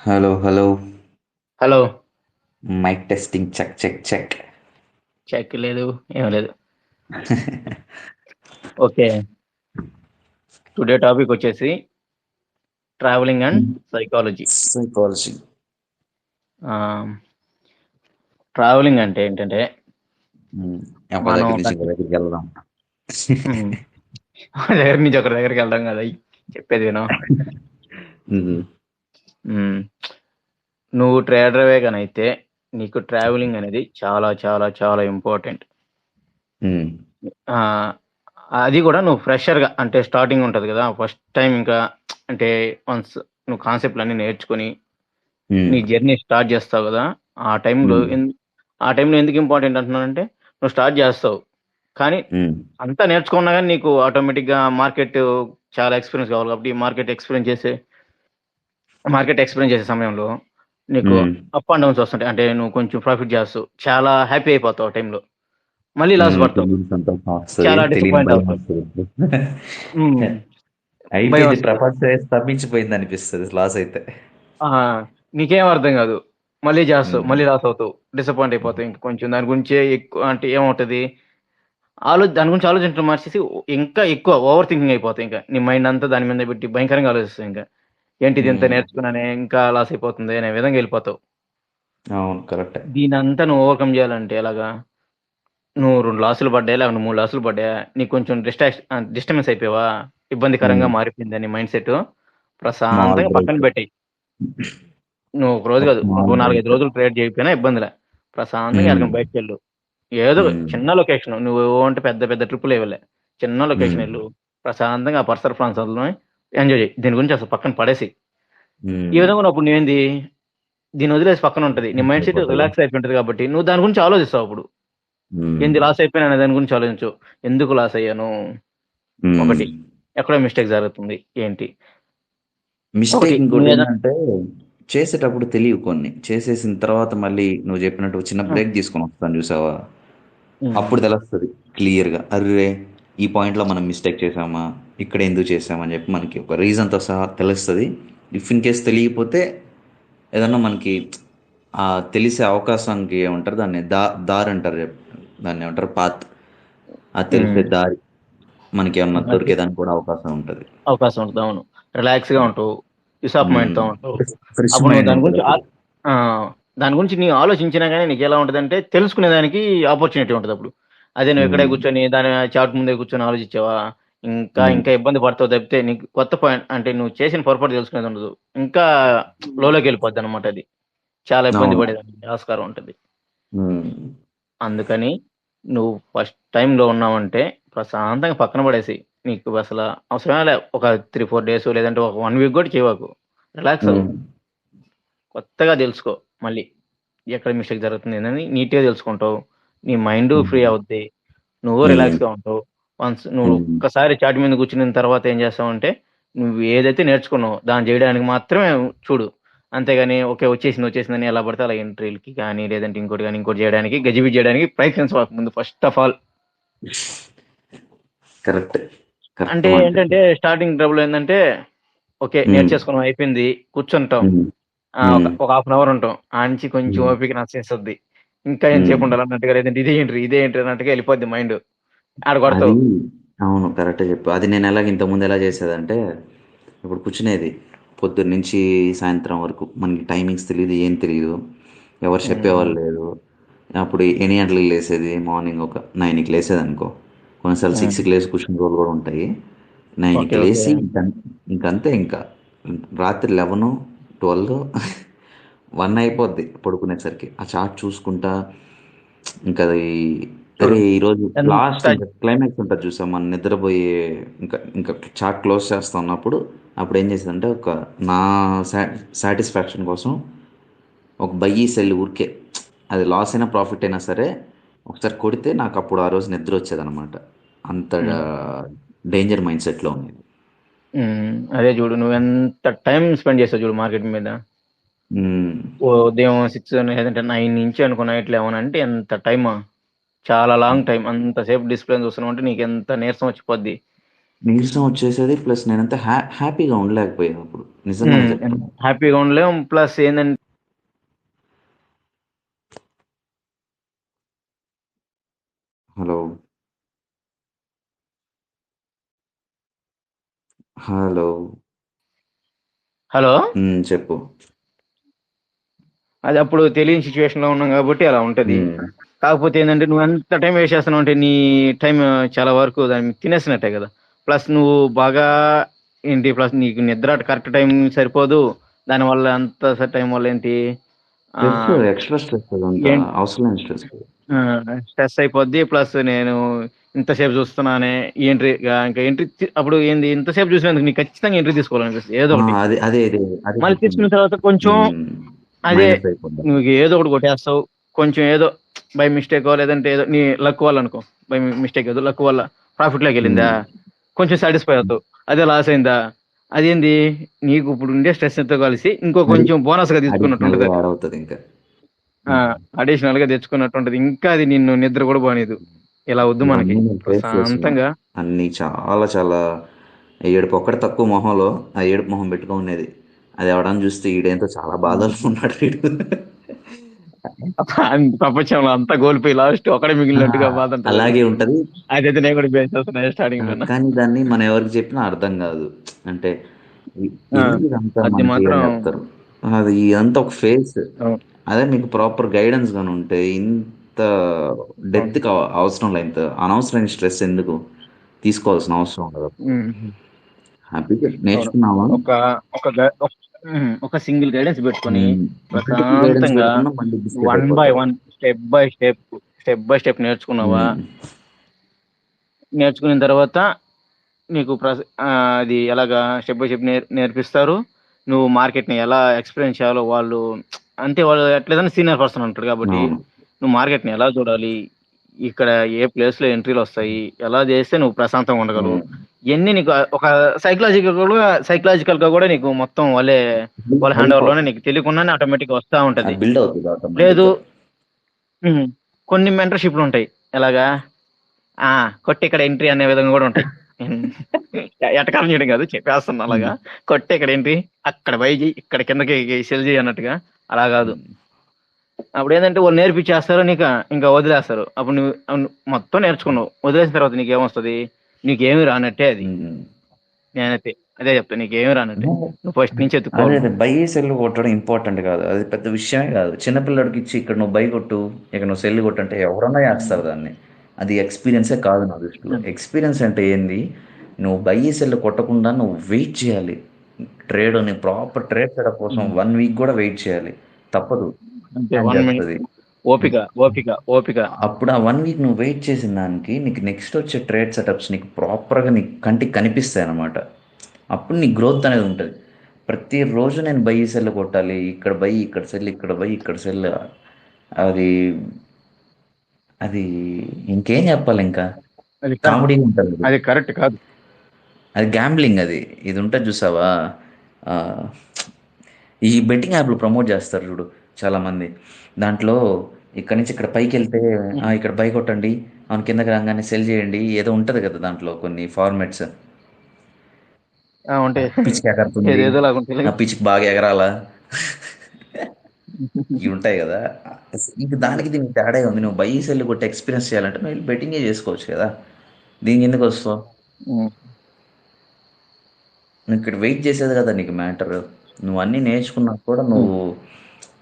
Hello hello. Hello. Mike testing check check check. Check లేదు, ఏం లేదు. ఓకే. టుడే టాపిక్ వచ్చేసి travelling and psychology. Psychology. Travelling అంటే ఏంటంటే ఒక మనం దగ్గర ఒక నుంచి ఇంకో దగ్గరికి వెళ్దాం. ఉమ్, ఒక దగ్గర నుంచి ఒకరి దగ్గరికి వెళ్దాం కదా. చెప్పేది విను. మ్మ్. ఉమ్, నువ్వు ట్రేడర్వే అయితే నీకు ట్రావెలింగ్ అనేది చాలా చాలా చాలా ఇంపార్టెంట్. మ్మ్. అది కూడా నువ్వు ఫ్రెషర్గా అంటే స్టార్టింగ్ ఉంటుంది కదా, ఫస్ట్ టైం ఇంకా అంటే వన్స్ నువ్వు కాన్సెప్ట్లు అన్ని నేర్చుకొని మ్మ్. నీ జర్నీ స్టార్ట్ చేస్తావు కదా. ఆ టైంలో మ్మ్. ఆ టైంలో ఎందుకు ఇంపార్టెంట్ అంటున్నానంటే నువ్వు స్టార్ట్ చేస్తావు కానీ మ్మ్. అంతా నేర్చుకున్నా కానీ నీకు ఆటోమేటిక్గా మార్కెట్ చాలా ఎక్స్పీరియన్స్ కావాలి కాబట్టి మార్కెట్ ఎక్స్పీరియన్స్ చేసే సమయంలో నీకు మ్మ్. అప్ అండ్ డౌన్స్ వస్తుంటాయి. అంటే నువ్వు కొంచెం ప్రాఫిట్ చేస్తావు, చాలా హ్యాపీ అయిపోతావు ఆ టైంలో, మళ్ళీ లాస్ పడతావు, తెలియని సంతోషం వస్తుంది, చాలా తెలియని డిసప్పాయింట్ భయం అవుతావు. వస్తుంది. ఉమ్, భయం అయిపోయింది, వస్తుంది. ప్రపంచం స్తంభించిపోయింది అనిపిస్తుంది లాస్ అయితే. ఆ, నీకేం అర్థం కాదు, మళ్ళీ చేస్తావు, మ్మ్. మళ్ళీ లాస్ అవుతావు, డిసప్పాయింట్ అయిపోతావు. ఇంక కొంచెం దాని గురించే ఎక్కువ అంటే ఏముంటది, దాని గురించి ఆలోచించడం మార్చేసి ఇంకా ఎక్కువ ఓవర్ థింకింగ్ అయిపోతాయి. ఇంకా నీ మైండ్ అంతా దాని మీద పెట్టి భయంకరంగా ఆలోచిస్తావు. ఇంకా ఏంటిది ఇంత మ్మ్. నేర్చుకున్నానే ఇంకా లాస్ అయిపోతుంది అనే విధంగా వెళ్ళిపోతావు. అవును, కరెక్టే. దీని అంతా నువ్వు ఓవర్కమ్ చేయాలంటే ఎలాగా, నువ్వు 2 లాసులు పడ్డాయా లేకుంటే 3 లాసులు పడ్డాయా, నీకు కొంచెం డిస్టర్బెన్స్ అయిపోయావా, ఇబ్బందికరంగా మ్మ్. మారిపోయింది అని మైండ్ సెట్ స్మాల్ ప్రశాంతంగా పక్కన బ్రేక్. పెట్టాయి. నువ్వు ఒక రోజు ఒక కాదు, స్మాల్ ఇంకో 4-5 రోజులు బ్రేక్. ట్రేడ్ చేయకపోయినా ఇబ్బందిలే. ప్రశాంతంగా ఎక్కడికైనా బయటకు వెళ్ళు. ఏదో చిన్న లొకేషన్, నువ్వు అంటే పెద్ద పెద్ద ట్రిప్పులు ఇవ్వలే, చిన్న లొకేషన్ వెళ్ళు, ప్రశాంతంగా ఆ పర్సనల్ ప్రాంతాలను ఎంజాయ్ చేయి. దీని గురించి అసలు పక్కన పడేసి ఈ విధంగా ఉన్నప్పుడు నువ్వేంది, దీన్ని వదిలేసి పక్కన ఉంటుంది, నీ మైండ్ సెట్ అయిపోతుంది. రిలాక్స్ అయిపోయింటది కాబట్టి నువ్వు దాని గురించి ఆలోచిస్తావు. అప్పుడు ఏంది లాస్ అయిపోయినా అనే దాని గురించి ఆలోచించు. ఎందుకు లాస్ అయ్యాను, ఒకటి ఎక్కడో మిస్టేక్ జరుగుతుంది ఏంటి, ఒకటి మిస్టేక్ ఇంకోటి నువ్వు ఏదైనా ఏంటంటే, చేసేటప్పుడు తెలియవు కొన్ని, చేసేసిన తర్వాత మళ్ళీ నువ్వు చెప్పినట్టు ఒక చిన్న బ్రేక్ తీసుకొని వస్తాను చూసావా, అప్పుడు తెలుస్తుంది క్లియర్గా, అర్రే ఈ పాయింట్లో మనం మిస్టేక్ చేసామా, ఇక్కడ ఎందుకు చేసామని చెప్పి మనకి ఒక రీజన్తో సహా తెలుస్తుంది. ఇఫ్ ఇన్ కేస్ తెలియకపోతే ఏదన్నా మనకి ఆ తెలిసే అవకాశానికి ఏమంటారు దాన్ని, దారి అంటారు దాన్ని ఏమంటారు, పాత్. ఆ తెలిసే దారి మనకి ఏమన్నా దొరికేదానికి కూడా అవకాశం ఉంటుంది. అవకాశం ఉంటుంది. అవును, రిలాక్స్ గా ఉంటావు, పీస్ ఆఫ్ మైండ్ తో ఉంటావు. ఫ్రెష్ అప్పుడు నువ్వు మైండ్ దాని ఉంటుంది గురించి అప్పుడు. ఆ, దాని గురించి నీ ఆలోచించినా కానీ నీకు ఎలా ఉంటుంది అంటే తెలుసుకునే దానికి ఆపర్చునిటీ ఉంటుంది అప్పుడు. అదే నువ్వు ఇక్కడే ఉమ్, కూర్చొని దాని చాట్ ముందే కూర్చొని ఆలోచించావా, ఇంకా ఉమ్, ఇంకా ఇబ్బంది పడతావు తప్పితే నీకు కొత్త పాయింట్ అంటే నువ్వు చేసిన పొరపాటు తెలుసుకునేది ఉండదు. ఇంకా లోలోకి వెళ్ళిపోద్ది అనమాట. అది చాలా ఇబ్బంది అవును. పడేదానికి ఆస్కారం ఉంటుంది. ఉమ్, అందుకని నువ్వు ఫస్ట్ టైంలో ఉన్నావంటే ప్రశాంతంగా పక్కన పడేసి, నీకు అసలు అవసరమే లే ఒక 3-4 డేస్ లేదంటే ఒక 1 వీక్ కూడా చేయవాకు, రిలాక్స్ అవ్వు, ఉమ్, కొత్తగా తెలుసుకో. మళ్ళీ ఎక్కడ మిస్టేక్ జరుగుతుంది అని నీట్గా తెలుసుకుంటావు, నీ మైండ్ ఫ్రీ ఉమ్, అవుద్ది, నువ్వు ఉమ్, రిలాక్స్గా ఉంటావు. వన్స్ నువ్వు ఉమ్. ఒక్కసారి చాటి మీద కూర్చున్న తర్వాత ఏం చేస్తావంటే నువ్వు ఏదైతే నేర్చుకున్నావో దాన్ని చేయడానికి మాత్రమే చూడు. అంతేగాని ఓకే వచ్చేసిందని ఎలా పడితే అలా ఎంట్రీలకి కానీ లేదంటే ఇంకోటి కానీ ఇంకోటి చేయడానికి గజిబిజి చేయడానికి ప్రయత్నించవచ్చు ముందు first of all. Correct. Correct అంటే మాట ఏంటంటే చెప్పావు. స్టార్టింగ్ ట్రబుల్ ఏంటంటే ఓకే ఉమ్, నేర్చేసుకున్నాం అయిపోయింది కూర్చుంటాం. ఉమ్, ఒక ఉమ్, ఒక హాఫ్ అన్ అవర్ ఉంటాం, ఆ నుంచి కొంచెం ఉమ్, ఓపిక నచ్చేస్తుంది. ఇంకా ఎంతసేపు ఉమ్. ఉండాలన్నట్టుగా లేదంటే ఇదే ఏంటి అన్నట్టుగా వెళ్ళిపోద్ది మైండ్, ఆడ అది కొడతావు. అవును, కరెక్ట్ చెప్పు. అది నేను ఇంతకుముందు ఎలా చేసేదంటే, ఇప్పుడు కూర్చునేది పొద్దున్న నుంచి సాయంత్రం వరకు, మనకి టైమింగ్స్ తెలియదు, ఏం తెలియదు, ఎవరు చెప్పేవాళ్ళు ఉమ్, లేరు. అప్పుడు ఎన్ని గంటలకు లేసేది, మార్నింగ్ ఒక 9కి లేసేది అనుకో, కొన్నిసార్లు ఉమ్. 6కి లేసి కూర్చుని రోజులు కూడా ఉంటాయి. ఓకే 9కి ఓకే. లేసి ఇంకంతే ఇంకా రాత్రి 11, 12, 1 అయిపోద్ది పడుకునేసరికి. ఆ చార్ట్ చూసుకుంటా ఇంకా అది, చూడు అరే ఈరోజు ఎంత లాస్ట్ ఇంకా క్లైమాక్స్ ఉంటుంది చూసా, మనం నిద్రపోయే, ఇంకా ఇంకా చార్ట్ క్లోజ్ చేస్తా ఉన్నప్పుడు, అప్పుడు ఏం చేసేదంటే ఒక నా సాటిస్ఫాక్షన్ కోసం ఒక బయ్యి సెల్ ఊరికే, అది లాస్ అయినా ప్రాఫిట్ అయినా సరే ఒకసారి కొడితే నాకు అప్పుడు ఆ రోజు నిద్ర వచ్చేదనమాట. అంత ఉమ్, డేంజర్ మైండ్ సెట్లో ఉంది. అదే చూడు నువ్వు ఎంత టైం స్పెండ్ చేస్తావు చూడు మార్కెట్ మీద. ఉమ్, ఉదయం 6 లేదంటే 9 నుంచి అనుకో నైట్ 11 అంటే ఎంత టైమ్, చాలా లాంగ్ టైం. అంతసేపు డిస్ప్లే చూస్తున్నావు అంటే నీకు ఎంత నీరసం వచ్చిపోద్ది. నీరసం వచ్చేసేది, ప్లస్ నేనంతా హ్యాపీగా ఉండలేకపోయాను అప్పుడు, నిజంగానే చెప్తున్నా. హ్యాపీగా ఉండలేం. ప్లస్ ఏంటంటే హలో హలో హలో, చెప్పు. అది అప్పుడు తెలియని సిచ్యువేషన్ లో ఉన్నాం కాబట్టి అలా ఉంటది. ఉమ్, కాకపోతే ఏంటంటే నువ్వు ఎంత టైం వేస్ట్ చేస్తున్నావు అంటే నీ టైం చాలా వరకు దాన్ని తినేసినట్టే కదా. ప్లస్ నువ్వు బాగా ఏంటి, ప్లస్ నీకు నిద్ర కరెక్ట్ టైం సరిపోదు. దానివల్ల అంత టైం వల్ల ఏంటి, ఆ స్ట్రెస్, ఎక్స్ట్రా స్ట్రెస్ అదంతా ఏంటి, అవసరమైన స్ట్రెస్. స్ట్రెస్ అయిపోద్ది. ప్లస్ నేను ఇంతసేపు చూస్తున్నానే ఎంట్రీ, ఇంకా ఎంట్రీ అప్పుడు ఏంది, ఇంతసేపు చూసినందుకు నీకు ఖచ్చితంగా ఎంట్రీ తీసుకోవాలనిపిస్తుంది ఏదో ఒకటి. అదే అదే అదే అదే మళ్ళీ చెప్పింది. తీసుకున్న తర్వాత కొంచెం అదే మైనస్ అయిపోద్ది. నువ్వు ఏదో ఒకటి కొట్టేస్తావు. కొంచెం ఏదో బై మిస్టేక్ లేదంటే ఏదో నీ లక్ వల్ల అనుకో, బై మిస్టేక్ ఏదో లక్ వల్ల ప్రాఫిట్ లోకి వెళ్ళిందా, కొంచెం సాటిస్ఫై అవుతావు. అదే లాస్ అయిందా, అదేంది నీకు ఇప్పుడు ఉండే స్ట్రెస్ తో కలిసి ఇంకో కొంచెం బోనస్ గా తీసుకున్నట్టు అడిషనల్ ఉంటుంది గా అది. యాడ్ అవుతుంది ఇంకా. అడిషనల్ గా తెచ్చుకున్నట్టు ఉంటది. ఇంకా అది నిన్ను నిద్ర కూడా పోనీదు. ఇలా వద్దు మనకి, ఇవన్నీ నేను ఫేస్ చేసిన, ప్రశాంతంగా. అన్ని చాలా చాలా ఏడుపు ఒక్కటి తక్కువ మొహంలో, ఆ ఏడుపు మొహం పెట్టుకునేది. అది ఎవడని చూస్తే ఈడేంతో చాలా బాధలు ఉన్నాడు వీడు. ప్రపంచంలో అంతా కోల్పోయి లాస్ట్ ఒకడే ఆ, మిగిలినట్టుగా బాధ ఉంటది అది. అలాగే ఉంటది. అదైతే నేను కూడా బేస్ చేస్తున్నా స్టార్టింగ్ లోన. కానీ దాన్ని మనం ఎవరికి చెప్పినా అర్థం కాదు. అంటే ఆ, ఎందుకు ఇదంతా అది మనకి మాత్రం అని చెప్తారు. అది ఇదంతా ఒక ఫేస్. అవును. అదే మీకు ప్రాపర్ గైడెన్స్ గాని ఉంటే ఇంత అవును. డెప్త్ అవసరం లేదు, ఇంత అనవసరమైన స్ట్రెస్ ఎందుకు తీసుకోవాల్సిన అవసరం ఉండదు. ఉమ్. హ్యాపీగా అవును. నేర్చుకున్నావా. ఒక ఒక ఒక సింగిల్ గైడెన్స్ పెట్టుకొని మల్టిపుల్ గైడెన్స్ ప్రశాంతంగా పెట్టుకున్నా మళ్ళీ డిస్టర్బ్ వన్ బై అయిపోతారు. వన్, స్టెప్ బై స్టెప్ నేర్చుకున్నావా. ఉమ్, నేర్చుకున్న తర్వాత నీకు అది ఎలాగా స్టెప్ బై స్టెప్ నేర్పిస్తారు. నువ్వు మార్కెట్ ని ఎలా ఎక్స్ప్లెయిన్ చేయాలో వాళ్ళు, అంటే వాళ్ళు ఎట్లేదన్నా సీనియర్ పర్సన్ ఉంటారు కాబట్టి అవును. నువ్వు మార్కెట్ ని ఎలా చూడాలి, ఇక్కడ ఏ ప్లేస్ లో ఎంట్రీలు వస్తాయి, ఎలా చేస్తే నువ్వు ప్రశాంతంగా ఉండగలవు, ఉమ్. ఇవన్నీ నీకు ఒక సైకలాజికల్ గా కూడా నీకు మొత్తం వాళ్ళ హ్యాండ్ హెల్ప్ ఓవర్ లోనే అవుతుంది. నీకు తెలియకుండానే ఆటోమేటిక్ గా వస్తా ఉంటది. అది బిల్డ్ అవుతుంది ఆటోమేటిక్ లేదు, గా. ఉమ్, కొన్ని మెంటర్షిప్లు ఉంటాయి. ఎలాగా, ఆ కొట్టి ఇక్కడ ఎంట్రీ అనే విధంగా కూడా ఉంటాయి. ఎటకారం చేయడం కాదు, చెప్పేస్తున్నా అలాగా. కొట్టి ఇక్కడ ఎంట్రీ, అక్కడ బై చేయి, ఇక్కడ కిందకి సెల్ చేయి అన్నట్టుగా. అలా కాదు. అప్పుడు ఏంటంటే వాళ్ళు నేర్పించేస్తారు నీకు, ఇంకా వదిలేస్తారు. అప్పుడు నువ్వు మొత్తం నేర్చుకున్నావు, వదిలేసిన తర్వాత నీకేమొస్తుంది, నీకేమి రానట్టే అది. ఉమ్. నేనైతే అదే చెప్తాను, నీకేమి రానట్టే. నువ్వు ఫస్ట్ నుంచి అదే ఎత్తుకోవాలి. అదే బై సెల్ కొట్టడం ఇంపార్టెంట్ కాదు, అది పెద్ద విషయమే కాదు. చిన్నపిల్లడికి ఇచ్చి ఇక్కడ నువ్వు బై కొట్టు, ఇక్కడ నువ్వు సెల్ కొట్టు అంటే ఎవరన్నా చేస్తారు దాన్ని. అది ఎక్స్పీరియన్సే కాదు నా దృష్టిలో. ఎక్స్పీరియన్స్ అంటే ఏంది, నువ్వు బై సెల్ కొట్టకుండా నువ్వు వెయిట్ చేయాలి. ట్రేడ్ నీ ప్రాపర్ ట్రేడ్ సెటప్ కోసం 1 వీక్ కూడా వెయిట్ చేయాలి. తప్పదు, అంతే, అని 1 మినిట్. చేస్తుంది. ఓపిక, ఓపిక, ఓపిక. అప్పుడు ఆ 1 వీక్ నువ్వు వెయిట్ చేసిన దానికి నీకు నెక్స్ట్ వచ్చే ట్రేడ్ సెటప్స్ నీకు ప్రాపర్గా నీకు కంటికి కనిపిస్తాయి అన్నమాట. అప్పుడు నీ గ్రోత్ అనేది ఉంటుంది. ప్రతిరోజు నేను బై సెల్ కొట్టాలి, ఇక్కడ బై ఇక్కడ సెల్, ఇక్కడ బై ఇక్కడ సెల్, అది అది ఇంకేం చెప్పాలి ఇంకా, అది కామెడీ ఉంటుంది అది. అది కరెక్ట్ కాదు. అది గ్యాంబ్లింగ్ అది. ఇది ఉంటుంది చూసావా, ఆ, ఈ బెట్టింగ్ యాప్లు ప్రమోట్ చేస్తారు చూడు చాలామంది. దాంట్లో ఇక్కడ నుంచి ఇక్కడ పైకి వెళ్తే ఇక్కడ బై కొట్టండి, అవును కిందకి రాగానే సెల్ చేయండి, ఏదో ఉంటుంది కదా దాంట్లో కొన్ని ఫార్మాట్స్. ఉంటాయి. పిచ్చికి ఎగరుతుంది, ఏదేదో లాగా ఉంటాయి. ఆ పిచ్చికి బాగా ఎగరాలా, ఇవి ఉంటాయి కదా. ఇంక దానికి దీనికి తేడా ఉంది. నువ్వు బై సెల్ కొట్టి ఎక్స్పీరియన్స్ చేయాలంటే నువ్వు బెట్టింగే చేసుకోవచ్చు కదా, దీనికి ఎందుకు వస్తావు. ఉమ్. నువ్వు ఇక్కడ వెయిట్ చేసేది కదా నీకు మ్యాటర్. నువ్వు అన్నీ నేర్చుకున్నా కూడా నువ్వు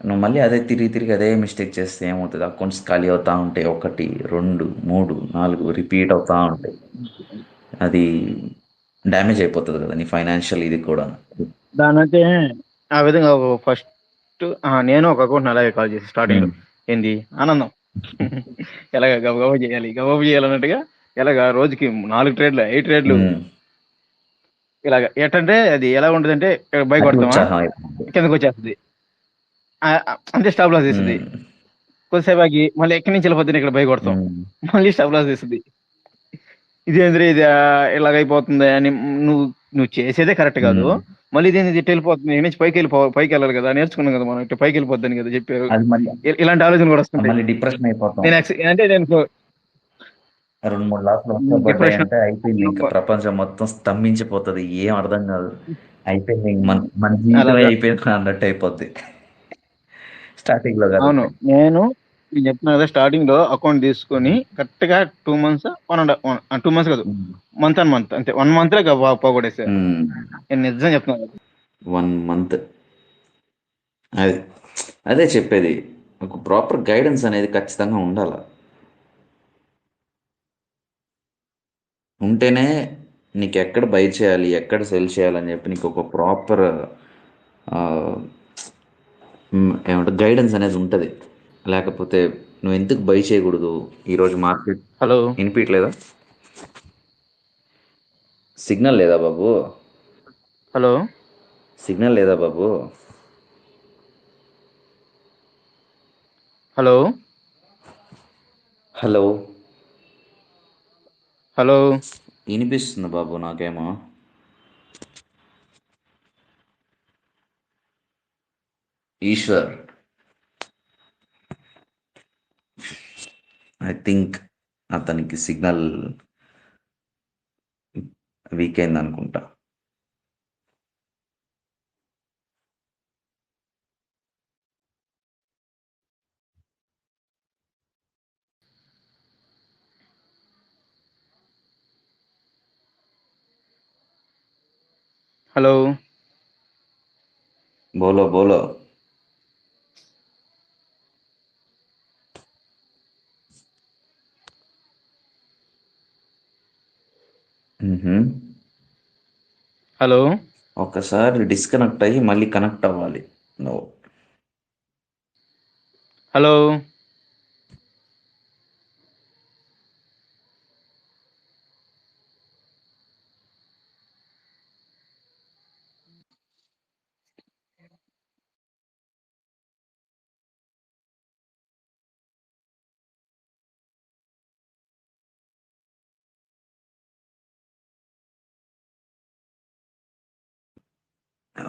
నువ్వు మళ్ళీ అదే తిరిగి తిరిగి అదే మిస్టేక్ చేస్తే ఏమవుతుంది, అకౌంట్స్ ఖాళీ అవుతూ ఉంటాయి, 1 2 3 4 రిపీట్ అవుతూ ఉంటాయి. అది డ్యామేజ్ అయిపోతుంది కదా నీ ఫైనాన్షియల్ ఇది కూడా. దానంటే ఆ విధంగా ఫస్ట్ నేను ఒక అకౌంట్ అలాగే కాల్ చేసి స్టార్టింగ్ లో ఉమ్. ఏంది ఆనందం, ఎలాగ గబగబా చేయాలి, గబగబా చేయాలన్నట్టుగా, ఎలాగ రోజుకి 4 ట్రేడ్లు 8 ట్రేడ్లు, ఉమ్. ఇలాగ ఎట్టంటే అది ఎలా ఉంటుంది అంటే, బైక్ అది కొడతామా, ఉత్సాహం అయిపోతుంది. కిందకి వచ్చేస్తుంది. అంతే, స్టాప్ లాస్ తీస్తుంది. ఉమ్. కొద్దిసేపు ఆగి మళ్ళీ ఎక్కడి నుంచి వెళ్ళిపోతుంది, ఇక్కడ బైక్ కొడతాం, ఉమ్. మళ్ళీ స్టాప్ లాస్ తీస్తుంది. ఇదేంద్రీ ఇది ఇలాగైపోతుంది అని నువ్వు నువ్వు చేసేదే కరెక్ట్ కాదు. ఉమ్. మళ్ళీ ఇదేంది ఇటు వెళ్ళిపోతుంది, ఇక్కడ నుంచి పైకి వెళ్ళాలి కదా, నేర్చుకున్నాం కదా మనం, ఇటు పైకి వెళ్ళిపోద్దని కదా చెప్పారు. అది మళ్ళీ ఇలాంటి ఆలోచన కూడా వస్తుంటాయి. మళ్ళీ డిప్రెషన్ అయిపోతాం. అంటే నేను 2-3 లాట్లు వర్షాలు డిప్రెషన్. పడ్డాయంటే అయిపోయింది, ఇంకా ప్రపంచం మొత్తం స్తంభించిపోతుంది, ఏం అర్థం కాదు. అయిపోయింది, ఇంక మన మన జీవితమే అలాగా. అయిపోయింది అన్నట్టు అయిపోద్ది స్టార్టింగ్ లో అవును. కాబట్టి. నేను చెప్తున్నా కదా, స్టార్టింగ్ లో అకౌంట్ తీసుకొని కరెక్ట్ గా 2 మంత్స్ 2 మంత్స్ కాదు, మంత్ అండ్ మంత్ అంతే, 1 మంత్ లో పోగొట్టేసా. నేను నిజం చెప్తున్నాను. 1 మంత్. అది అదే చెప్పేది, ఒక ప్రాపర్ గైడెన్స్ అనేది ఖచ్చితంగా ఉండాలి. ఉంటేనే నీకు ఎక్కడ బై చేయాలి, ఎక్కడ సెల్ చేయాలని చెప్పి నీకు ఒక ప్రాపర్ ఏమంటారు గైడెన్స్ అనేది ఉంటుంది. లేకపోతే నువ్వు ఎందుకు బై చేయకూడదు ఈరోజు మార్కెట్. హలో వినిపించలేదా? సిగ్నల్ లేదా బాబు? హలో సిగ్నల్ లేదా బాబు? హలో హలో, హలో వినిపిస్తుంది బాబు నాకేమో. ఈశ్వర్, ఐ థింక్ అతనికి సిగ్నల్ వీక్ అయింది అనుకుంటా. హలో బోలో బోలో. హలో ఒకసారి డిస్కనెక్ట్ అయ్యి మళ్ళీ కనెక్ట్ అవ్వాలి నువ్వు. హలో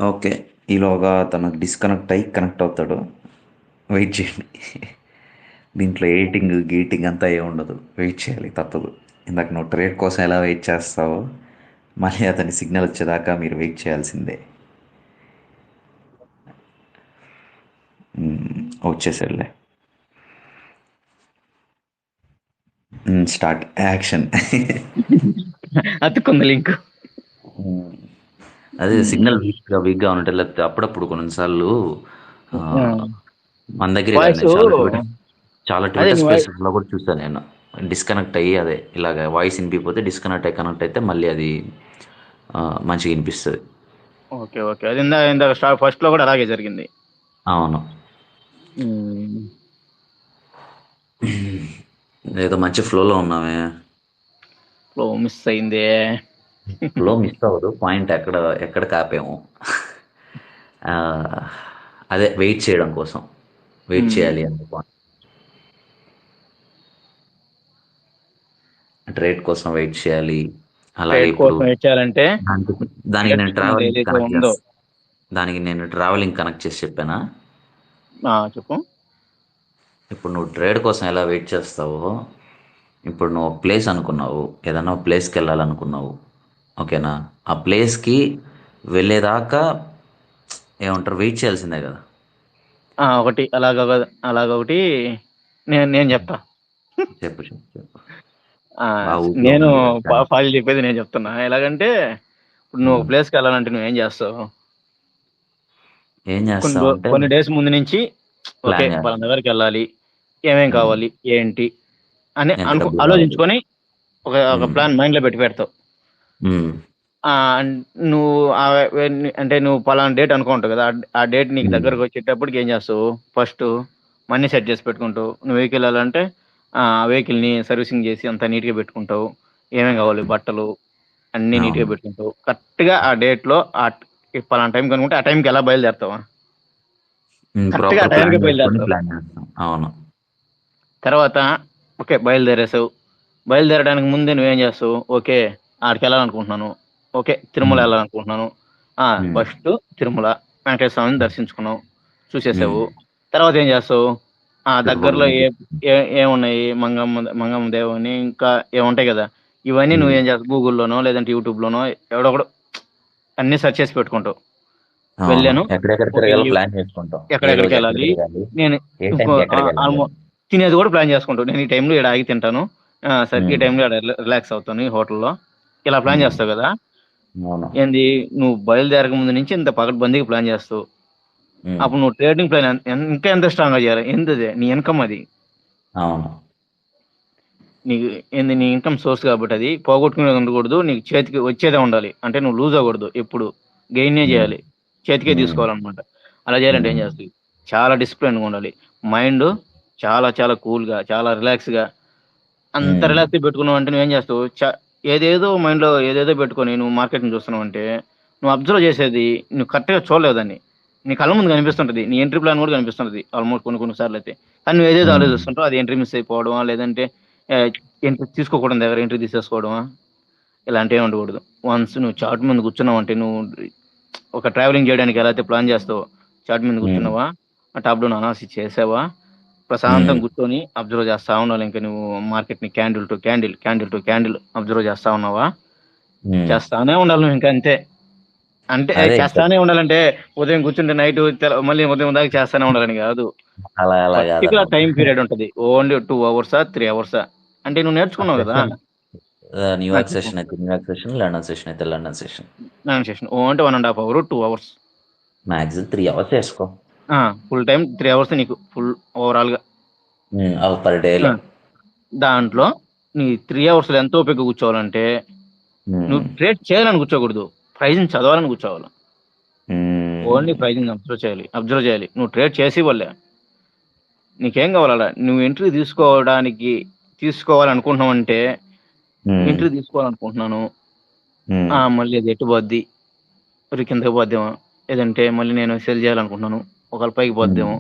ఓకే, ఈలోగా తను డిస్కనెక్ట్ అయ్యి కనెక్ట్ అవుతాడు, వెయిట్ చేయండి. దీంట్లో ఎడిటింగ్ గీటింగ్ అంతా ఏమి ఉండదు, వెయిట్ చేయాలి, తప్పదు. ఇందాక నువ్వు ట్రేడ్ కోసం ఎలా వెయిట్ చేస్తావో మళ్ళీ అతని సిగ్నల్ వచ్చేదాకా మీరు వెయిట్ చేయాల్సిందే. వచ్చేసాడులే. Start action. అతుక్కుంది లింక్. అదే సిగ్నల్ వీక్గా ఉంటే, లేకపోతే అప్పుడప్పుడు కొన్నిసార్లు ఆ, మన దగ్గరే కాదు, వాయిస్ నేను చాలా అదే ట్విట్టర్ నీ వాయిస్ స్పేసెస్లో కూడా చూసాను నేను. డిస్కనెక్ట్ అయ్యి అదే ఇలాగ వాయిస్ వినిపిపోతే డిస్కనెక్ట్ అయ్యి కనెక్ట్ అయితే మళ్ళీ అది మంచిగా వినిపిస్తుంది. ఓకే ఓకే, అది ఇందాక ఫస్ట్ లో కూడా అలాగే జరిగింది. అవును, ఏదో మంచి ఫ్లోలో ఉన్నామే. ఫ్లో మిస్ అయిందే. ఫ్లో మిస్ అవ్వదు, పాయింట్ ఎక్కడ ఎక్కడ కాపాము. ఆ, అదే వెయిట్ చేయడం కోసం, వెయిట్ చేయాలి అనే పాయింట్. ట్రేడ్ కోసం వెయిట్ చేయాలి. అలాగే ట్రేడ్ ఇప్పుడు కోసం ఇచ్చారంటే దానికి దానికి నేను ఎక్స్టర్నల్ ట్రావెలింగ్ ఏదైతే కనెక్ట్ ఉందో. చేస్తాను. దానికి నేను ట్రావెలింగ్ కనెక్ట్ చేసి చెప్పానా? చెప్పు. ఇప్పుడు నువ్వు ట్రేడ్ కోసం ఎలా వెయిట్ చేస్తావో, ఇప్పుడు నువ్వు ఒక ప్లేస్ అనుకున్నావు, ఏదన్నా ఒక ప్లేస్కి వెళ్ళాలనుకున్నావు, ఓకేనా? ఆ ప్లేస్కి వెళ్ళేదాకా ఏమంటారు, వెయిట్ చేయాల్సిందే కదా. ఒకటి అలాగొకటి నేను చెప్తా. చెప్పు చెప్పు చెప్పు. ఆ, బాగా ఊపిరి నేను ఉంది కదా కానీ. ఫాజీ చెప్పేది నేను చెప్తున్నా. ఎలాగంటే, ఇప్పుడు నువ్వు ఒక ఉమ్. ప్లేస్కి వెళ్ళాలంటే నువ్వేం చేస్తావు? ఏం కొన్ని చేస్తావు అంటే కొన్ని డేస్ ముందు నుంచి ఓకే, ప్లాన్ పలానా చేస్తాం. దగ్గరికి వెళ్ళాలి, ఏమేం ఉమ్. కావాలి ఏంటి అని ఎంత డబ్బులు కావాలి. ఆలోచించుకొని ఒక ఉమ్. ప్లాన్ మైండ్ లో పెట్టి పెడతావు. ఉమ్. నువ్వు అంటే నువ్వు పలానా డేట్ అనుకుంటావు కదా, ఆ డేట్ నీకు ఉమ్. దగ్గరకు వచ్చేటప్పటికి ఏం చేస్తావు? ఫస్ట్ మనీ సెట్ చేసి పెట్టుకుంటావు. నువ్వు వెహికల్ వెళ్ళాలంటే ఆ వెహికల్ ని సర్వీసింగ్ చేసి అంత నీట్ గా పెట్టుకుంటావు. ఏమేం కావాలి, బట్టలు అన్ని నీట్ గా అవును. పెట్టుకుంటావు. కరెక్ట్ గా ఆ డేట్ లో పలానా టైం కనుకుంటే ఆ టైంకి ఎలా బయలుదేరుతావా? కరెక్ట్ గా ఆ ప్రాపర్ టైంకి ప్లాన్ చేసుకొని బయలుదేరుతావు. ప్లాన్ చేస్తాం. అవును. తర్వాత ఓకే బయలుదేరేసావు. బయలుదేరడానికి ముందే నువ్వేం చేస్తావు? ఓకే, ఆడికి వెళ్ళాలనుకుంటున్నాను, ఓకే తిరుమల ఉమ్. వెళ్ళాలనుకుంటున్నాను. ఉమ్. ఫస్ట్ తిరుమల వెంకటేశ్వర స్వామిని దర్శించుకున్నావు, ఉమ్. చూసేసావు. తర్వాత ఏం చేస్తావు? ఆ దగ్గరలో ఏమున్నాయి, మంగమ్మ దేవ్ అని ఇంకా ఏముంటాయి కదా, ఇవన్నీ నువ్వేం చేస్తావు, గూగుల్లోనో లేదంటే యూట్యూబ్లోనో ఎవడొకడు అన్ని సెర్చ్ చేసి పెట్టుకుంటావు. వెళ్ళాను, ఎక్కడెక్కడ తిరగాలో ప్లాన్ చేసుకుంటాం, ఏ ఎక్కడెక్కడికి రోజు ఎక్కడ వెళ్ళాలి, తిరగాలి, నేను ఏ టైంకి ఎక్కడికి వెళ్ళాలి. తినేది కూడా ప్లాన్ చేసుకుంటాను. నేను ఈ టైంలో ఇక్కడ ఆగి తింటాను, సరే ఈ టైంలో రిలాక్స్ అవుతాను ఈ హోటల్లో, ఇలా ప్లాన్ చేస్తావు కదా. అవును. ఏంది, నువ్వు బయలుదేరక ముందు నుంచి ఇంత పకడ్బందీగా ప్లాన్ చేస్తావు. అప్పుడు నువ్వు ట్రేడింగ్ ప్లాన్ ఇంకా ఎంత స్ట్రాంగ్ గా చేయాలి, ఏంది నీ ఇన్కమ్ అది. అవును. నీకు ఏంది, నీ ఇన్కమ్ సోర్స్ కాబట్టి అది పోగొట్టుకునేది ఉండకూడదు, నీకు చేతికి వచ్చేదే ఉండాలి. అంటే నువ్వు లూజ్ అవ్వకూడదు, ఎప్పుడు గెయినే చేయాలి, చేతికే తీసుకోవాలన్నమాట. అలా చేయాలంటే ఏం చేస్తావు, చాలా డిసిప్లిన్గా ఉండాలి. మైండ్ చాలా చాలా కూల్గా, చాలా రిలాక్స్గా, అంత రిలాక్స్ పెట్టుకున్నావు అంటే నువ్వేం చేస్తావు, ఏదేదో మైండ్లో ఏదేదో పెట్టుకొని నువ్వు మార్కెట్ని చూస్తున్నావు అంటే నువ్వు అబ్జర్వ్ చేసేది నువ్వు కరెక్ట్గా చూడలేవు దాన్ని. నీ కళ్ళ ముందు కనిపిస్తుంటది, నీ ఎంట్రీ ప్లాన్ కూడా కనిపిస్తుంటది ఆల్మోస్ట్ కొన్ని సార్లు అయితే. కానీ నువ్వు ఏదేదో ఆలోచిస్తుంటావు, అది ఎంట్రీ మిస్ అయిపోవడమా, లేదంటే ఎంట్రీ తీసుకోకూడదు దగ్గర ఎంట్రీ తీసేసుకోవడమా, ఇలాంటివి ఉండకూడదు. వన్స్ నువ్వు చార్ట్ ముందు కూర్చున్నావు అంటే, నువ్వు ఒక ట్రావెలింగ్ చేయడానికి ఎలా అయితే ప్లాన్ చేస్తావు, చార్ట్ మీద కూర్చున్నావా, ఆ టాప్ డౌన్ అనాలిసిస్ చేసావా, ప్రశాంతం కూర్చొని అబ్జర్వ్ చేస్తా ఉన్నావు. ఇంకా నువ్వు మార్కెట్ ని క్యాండిల్ టు క్యాండిల్ అబ్జర్వ్ చేస్తా ఉన్నావా, చేస్తానే ఉండాలి నువ్వు ఇంకా అంతే. అంటే చేస్తానే ఉండాలంటే ఉదయం కూర్చుంటే నైట్ మళ్ళీ ఉదయం దాకా చేస్తానే ఉండాలని కాదు. పర్టికులర్ టైం పీరియడ్ ఉంటది, ఓన్లీ 2 hours 3 hours. అంటే నువ్వు నేర్చుకున్నావు కదా, న్యూయార్క్ సెషన్ అయితే న్యూయార్క్ సెషన్, లండన్ సెషన్ అయితే లండన్ సెషన్. అంటే 1.5 hours 2 hours, మాక్సిమం 3 hours వేసుకో. ఫుల్ టైం 3 hours నీకు ఫుల్ ఓవరాల్ గా పర్ డే. దాంట్లో నీ 3 hours లో ఎంత ఓపిక కూర్చోవాలంటే, నువ్వు ట్రేడ్ చేయాలని కూర్చోకూడదు, ప్రైజింగ్ చదవాలని కూర్చోవాలి. ఓన్లీ ప్రైజింగ్ అబ్జర్వ్ చేయాలి. నువ్వు ట్రేడ్ చేసి వాళ్ళే నీకేం కావాలా, నువ్వు ఎంట్రీ తీసుకోవాలనుకుంటున్నావు అంటే, ఎంట్రీ తీసుకోవాలనుకుంటున్నాను, మళ్ళీ అది ఎటు పోద్ది, కిందకి పోద్దేమో, లేదంటే మళ్ళీ నేను సెల్ చేయాలనుకుంటున్నాను ఒకవేళ పైకి పోద్దేమో,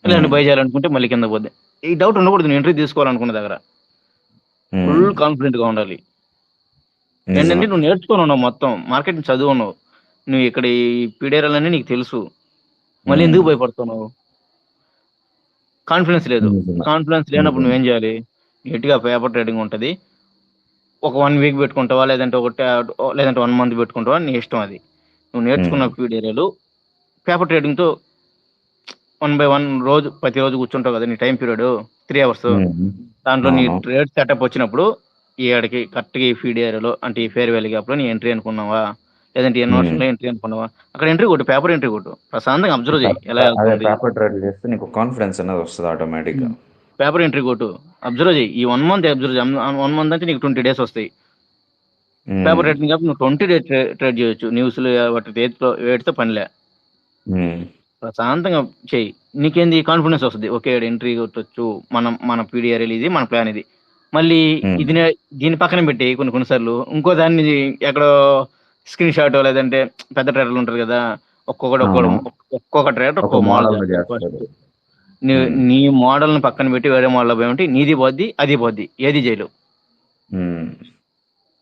లేదంటే బై చేయాలనుకుంటే మళ్ళీ కింద పోద్ది, ఈ డౌట్ ఉండకూడదు. నేను ఎంట్రీ తీసుకోవాలనుకున్న దగ్గర ఫుల్ కాన్ఫిడెంట్ గా ఉండాలి. ఏంటంటే నువ్వు నేర్చుకొని ఉన్నావు, మొత్తం మార్కెట్ చదువు ఉన్నావు, నువ్వు ఇక్కడ ఈ పీడిఆర్ఎల్ అన్నీ నీకు తెలుసు, మళ్ళీ ఎందుకు భయపడుతున్నావు? కాన్ఫిడెన్స్ లేదు. కాన్ఫిడెన్స్ లేనప్పుడు నువ్వేం చేయాలి, నీట్గా పేపర్ ట్రేడింగ్ ఉంటుంది, ఒక 1 week పెట్టుకుంటావా, లేదంటే 1 month పెట్టుకుంటావా, నీ ఇష్టం అది. నువ్వు నేర్చుకున్న పీడిఆర్ఎల్ పేపర్ ట్రేడింగ్ తో 1 by 1 రోజు ప్రతిరోజు కూర్చుంటావు కదా, నీ టైం పీరియడ్ 3 hours, దాంట్లో నీ ట్రేడ్ సెటప్ వచ్చినప్పుడు ఏడికి కరెక్ట్గా ఈ పీడిఆర్ఎల్ అంటే ఈ ఫేర్ వాల్యూ గ్యాప్ లో నీ ఎంట్రీ అనుకున్నావా, లేదంటే ఇన్వర్షన్ లో ఎంట్రీ అనుకున్నావా, అక్కడ ఎంట్రీ కొట్టు, పేపర్ ఎంట్రీ కొట్టు, ప్రశాంతంగా అబ్జర్వ్ చేయి ఎలా వెళ్తుంది. పేపర్ ట్రేడ్ చేస్తే నీకు కాన్ఫిడెన్స్ అనేది వస్తుంది ఆటోమేటిక్ గా. పేపర్ ఎంట్రీ కొట్టు, అబ్జర్వ్ చేయి, ఈ 1 month అబ్జర్వ్ చేయి. 1 month అంటే నీకు 20 days వస్తాయి. పేపర్ ట్రేడింగ్ కాబట్టి నువ్వు 20 days ట్రేడ్ చేయొచ్చు, న్యూస్ వాటి వేటితో పనిలే, ప్రశాంతంగా చెయ్యి. నీకేంది కాన్ఫిడెన్స్ వస్తుంది, ఓకే ఎంట్రీ కొట్టొచ్చు, మన పీడిఆర్ఎల్ ఇది, మన ప్లాన్ ఇది. మళ్ళీ ఇది దీని పక్కన పెట్టి కొన్నిసార్లు ఇంకో దాన్ని ఎక్కడో స్క్రీన్ షాట్, లేదంటే పెద్ద ట్రేడర్లు ఉంటారు కదా, ఒక్కొక్క ట్రేడర్ ఒక్కొక్క మోడల్. నీ మోడల్ ని పక్కన పెట్టి వేరే మోడల్ పోయి ఉంటే నీది పోద్ది, అది పోద్ది, ఏది చేయలేవు.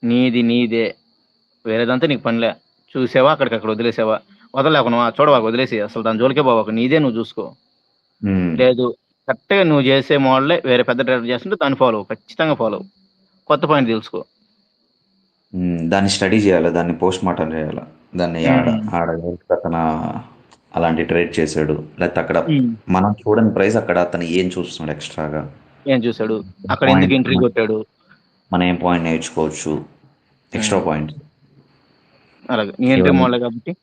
నీదే, వేరేదంతా నీకు పనిలే. చూసావా, అక్కడికక్కడ వదిలేసావా, వదలలేకున్నావా, చూడవా, వదిలేసి అసలు దాని జోలికే పోవాకు, నీదే నువ్వు చూసుకో. లేదు, కరెక్ట్ గా నువ్వు చేసే మోడలే వేరే పెద్ద ట్రేడర్ చేస్తుంటే దాన్ని ఫాలో, ఖచ్చితంగా ఫాలో, కొత్త పాయింట్ తెలుసుకో, దాన్ని స్టడీ చేయాలి, దాన్ని పోస్ట్ మార్టం చేయాలి, దాన్ని అతను అలాంటి ట్రేడ్ చేశాడు, లేకపోతే అక్కడ మనం చూడని ప్రైస్ అక్కడ అతను ఏం చూస్తున్నాడు, ఎక్స్ట్రాగా ఏం చూసాడు, అక్కడ ఎందుకు ఎంట్రీ కొట్టాడు, మనం ఏం పాయింట్ నేర్చుకోవచ్చు, ఎక్స్ట్రా పాయింట్. అలాగే నీ ఎంట్రీ మోడల్ కాబట్టి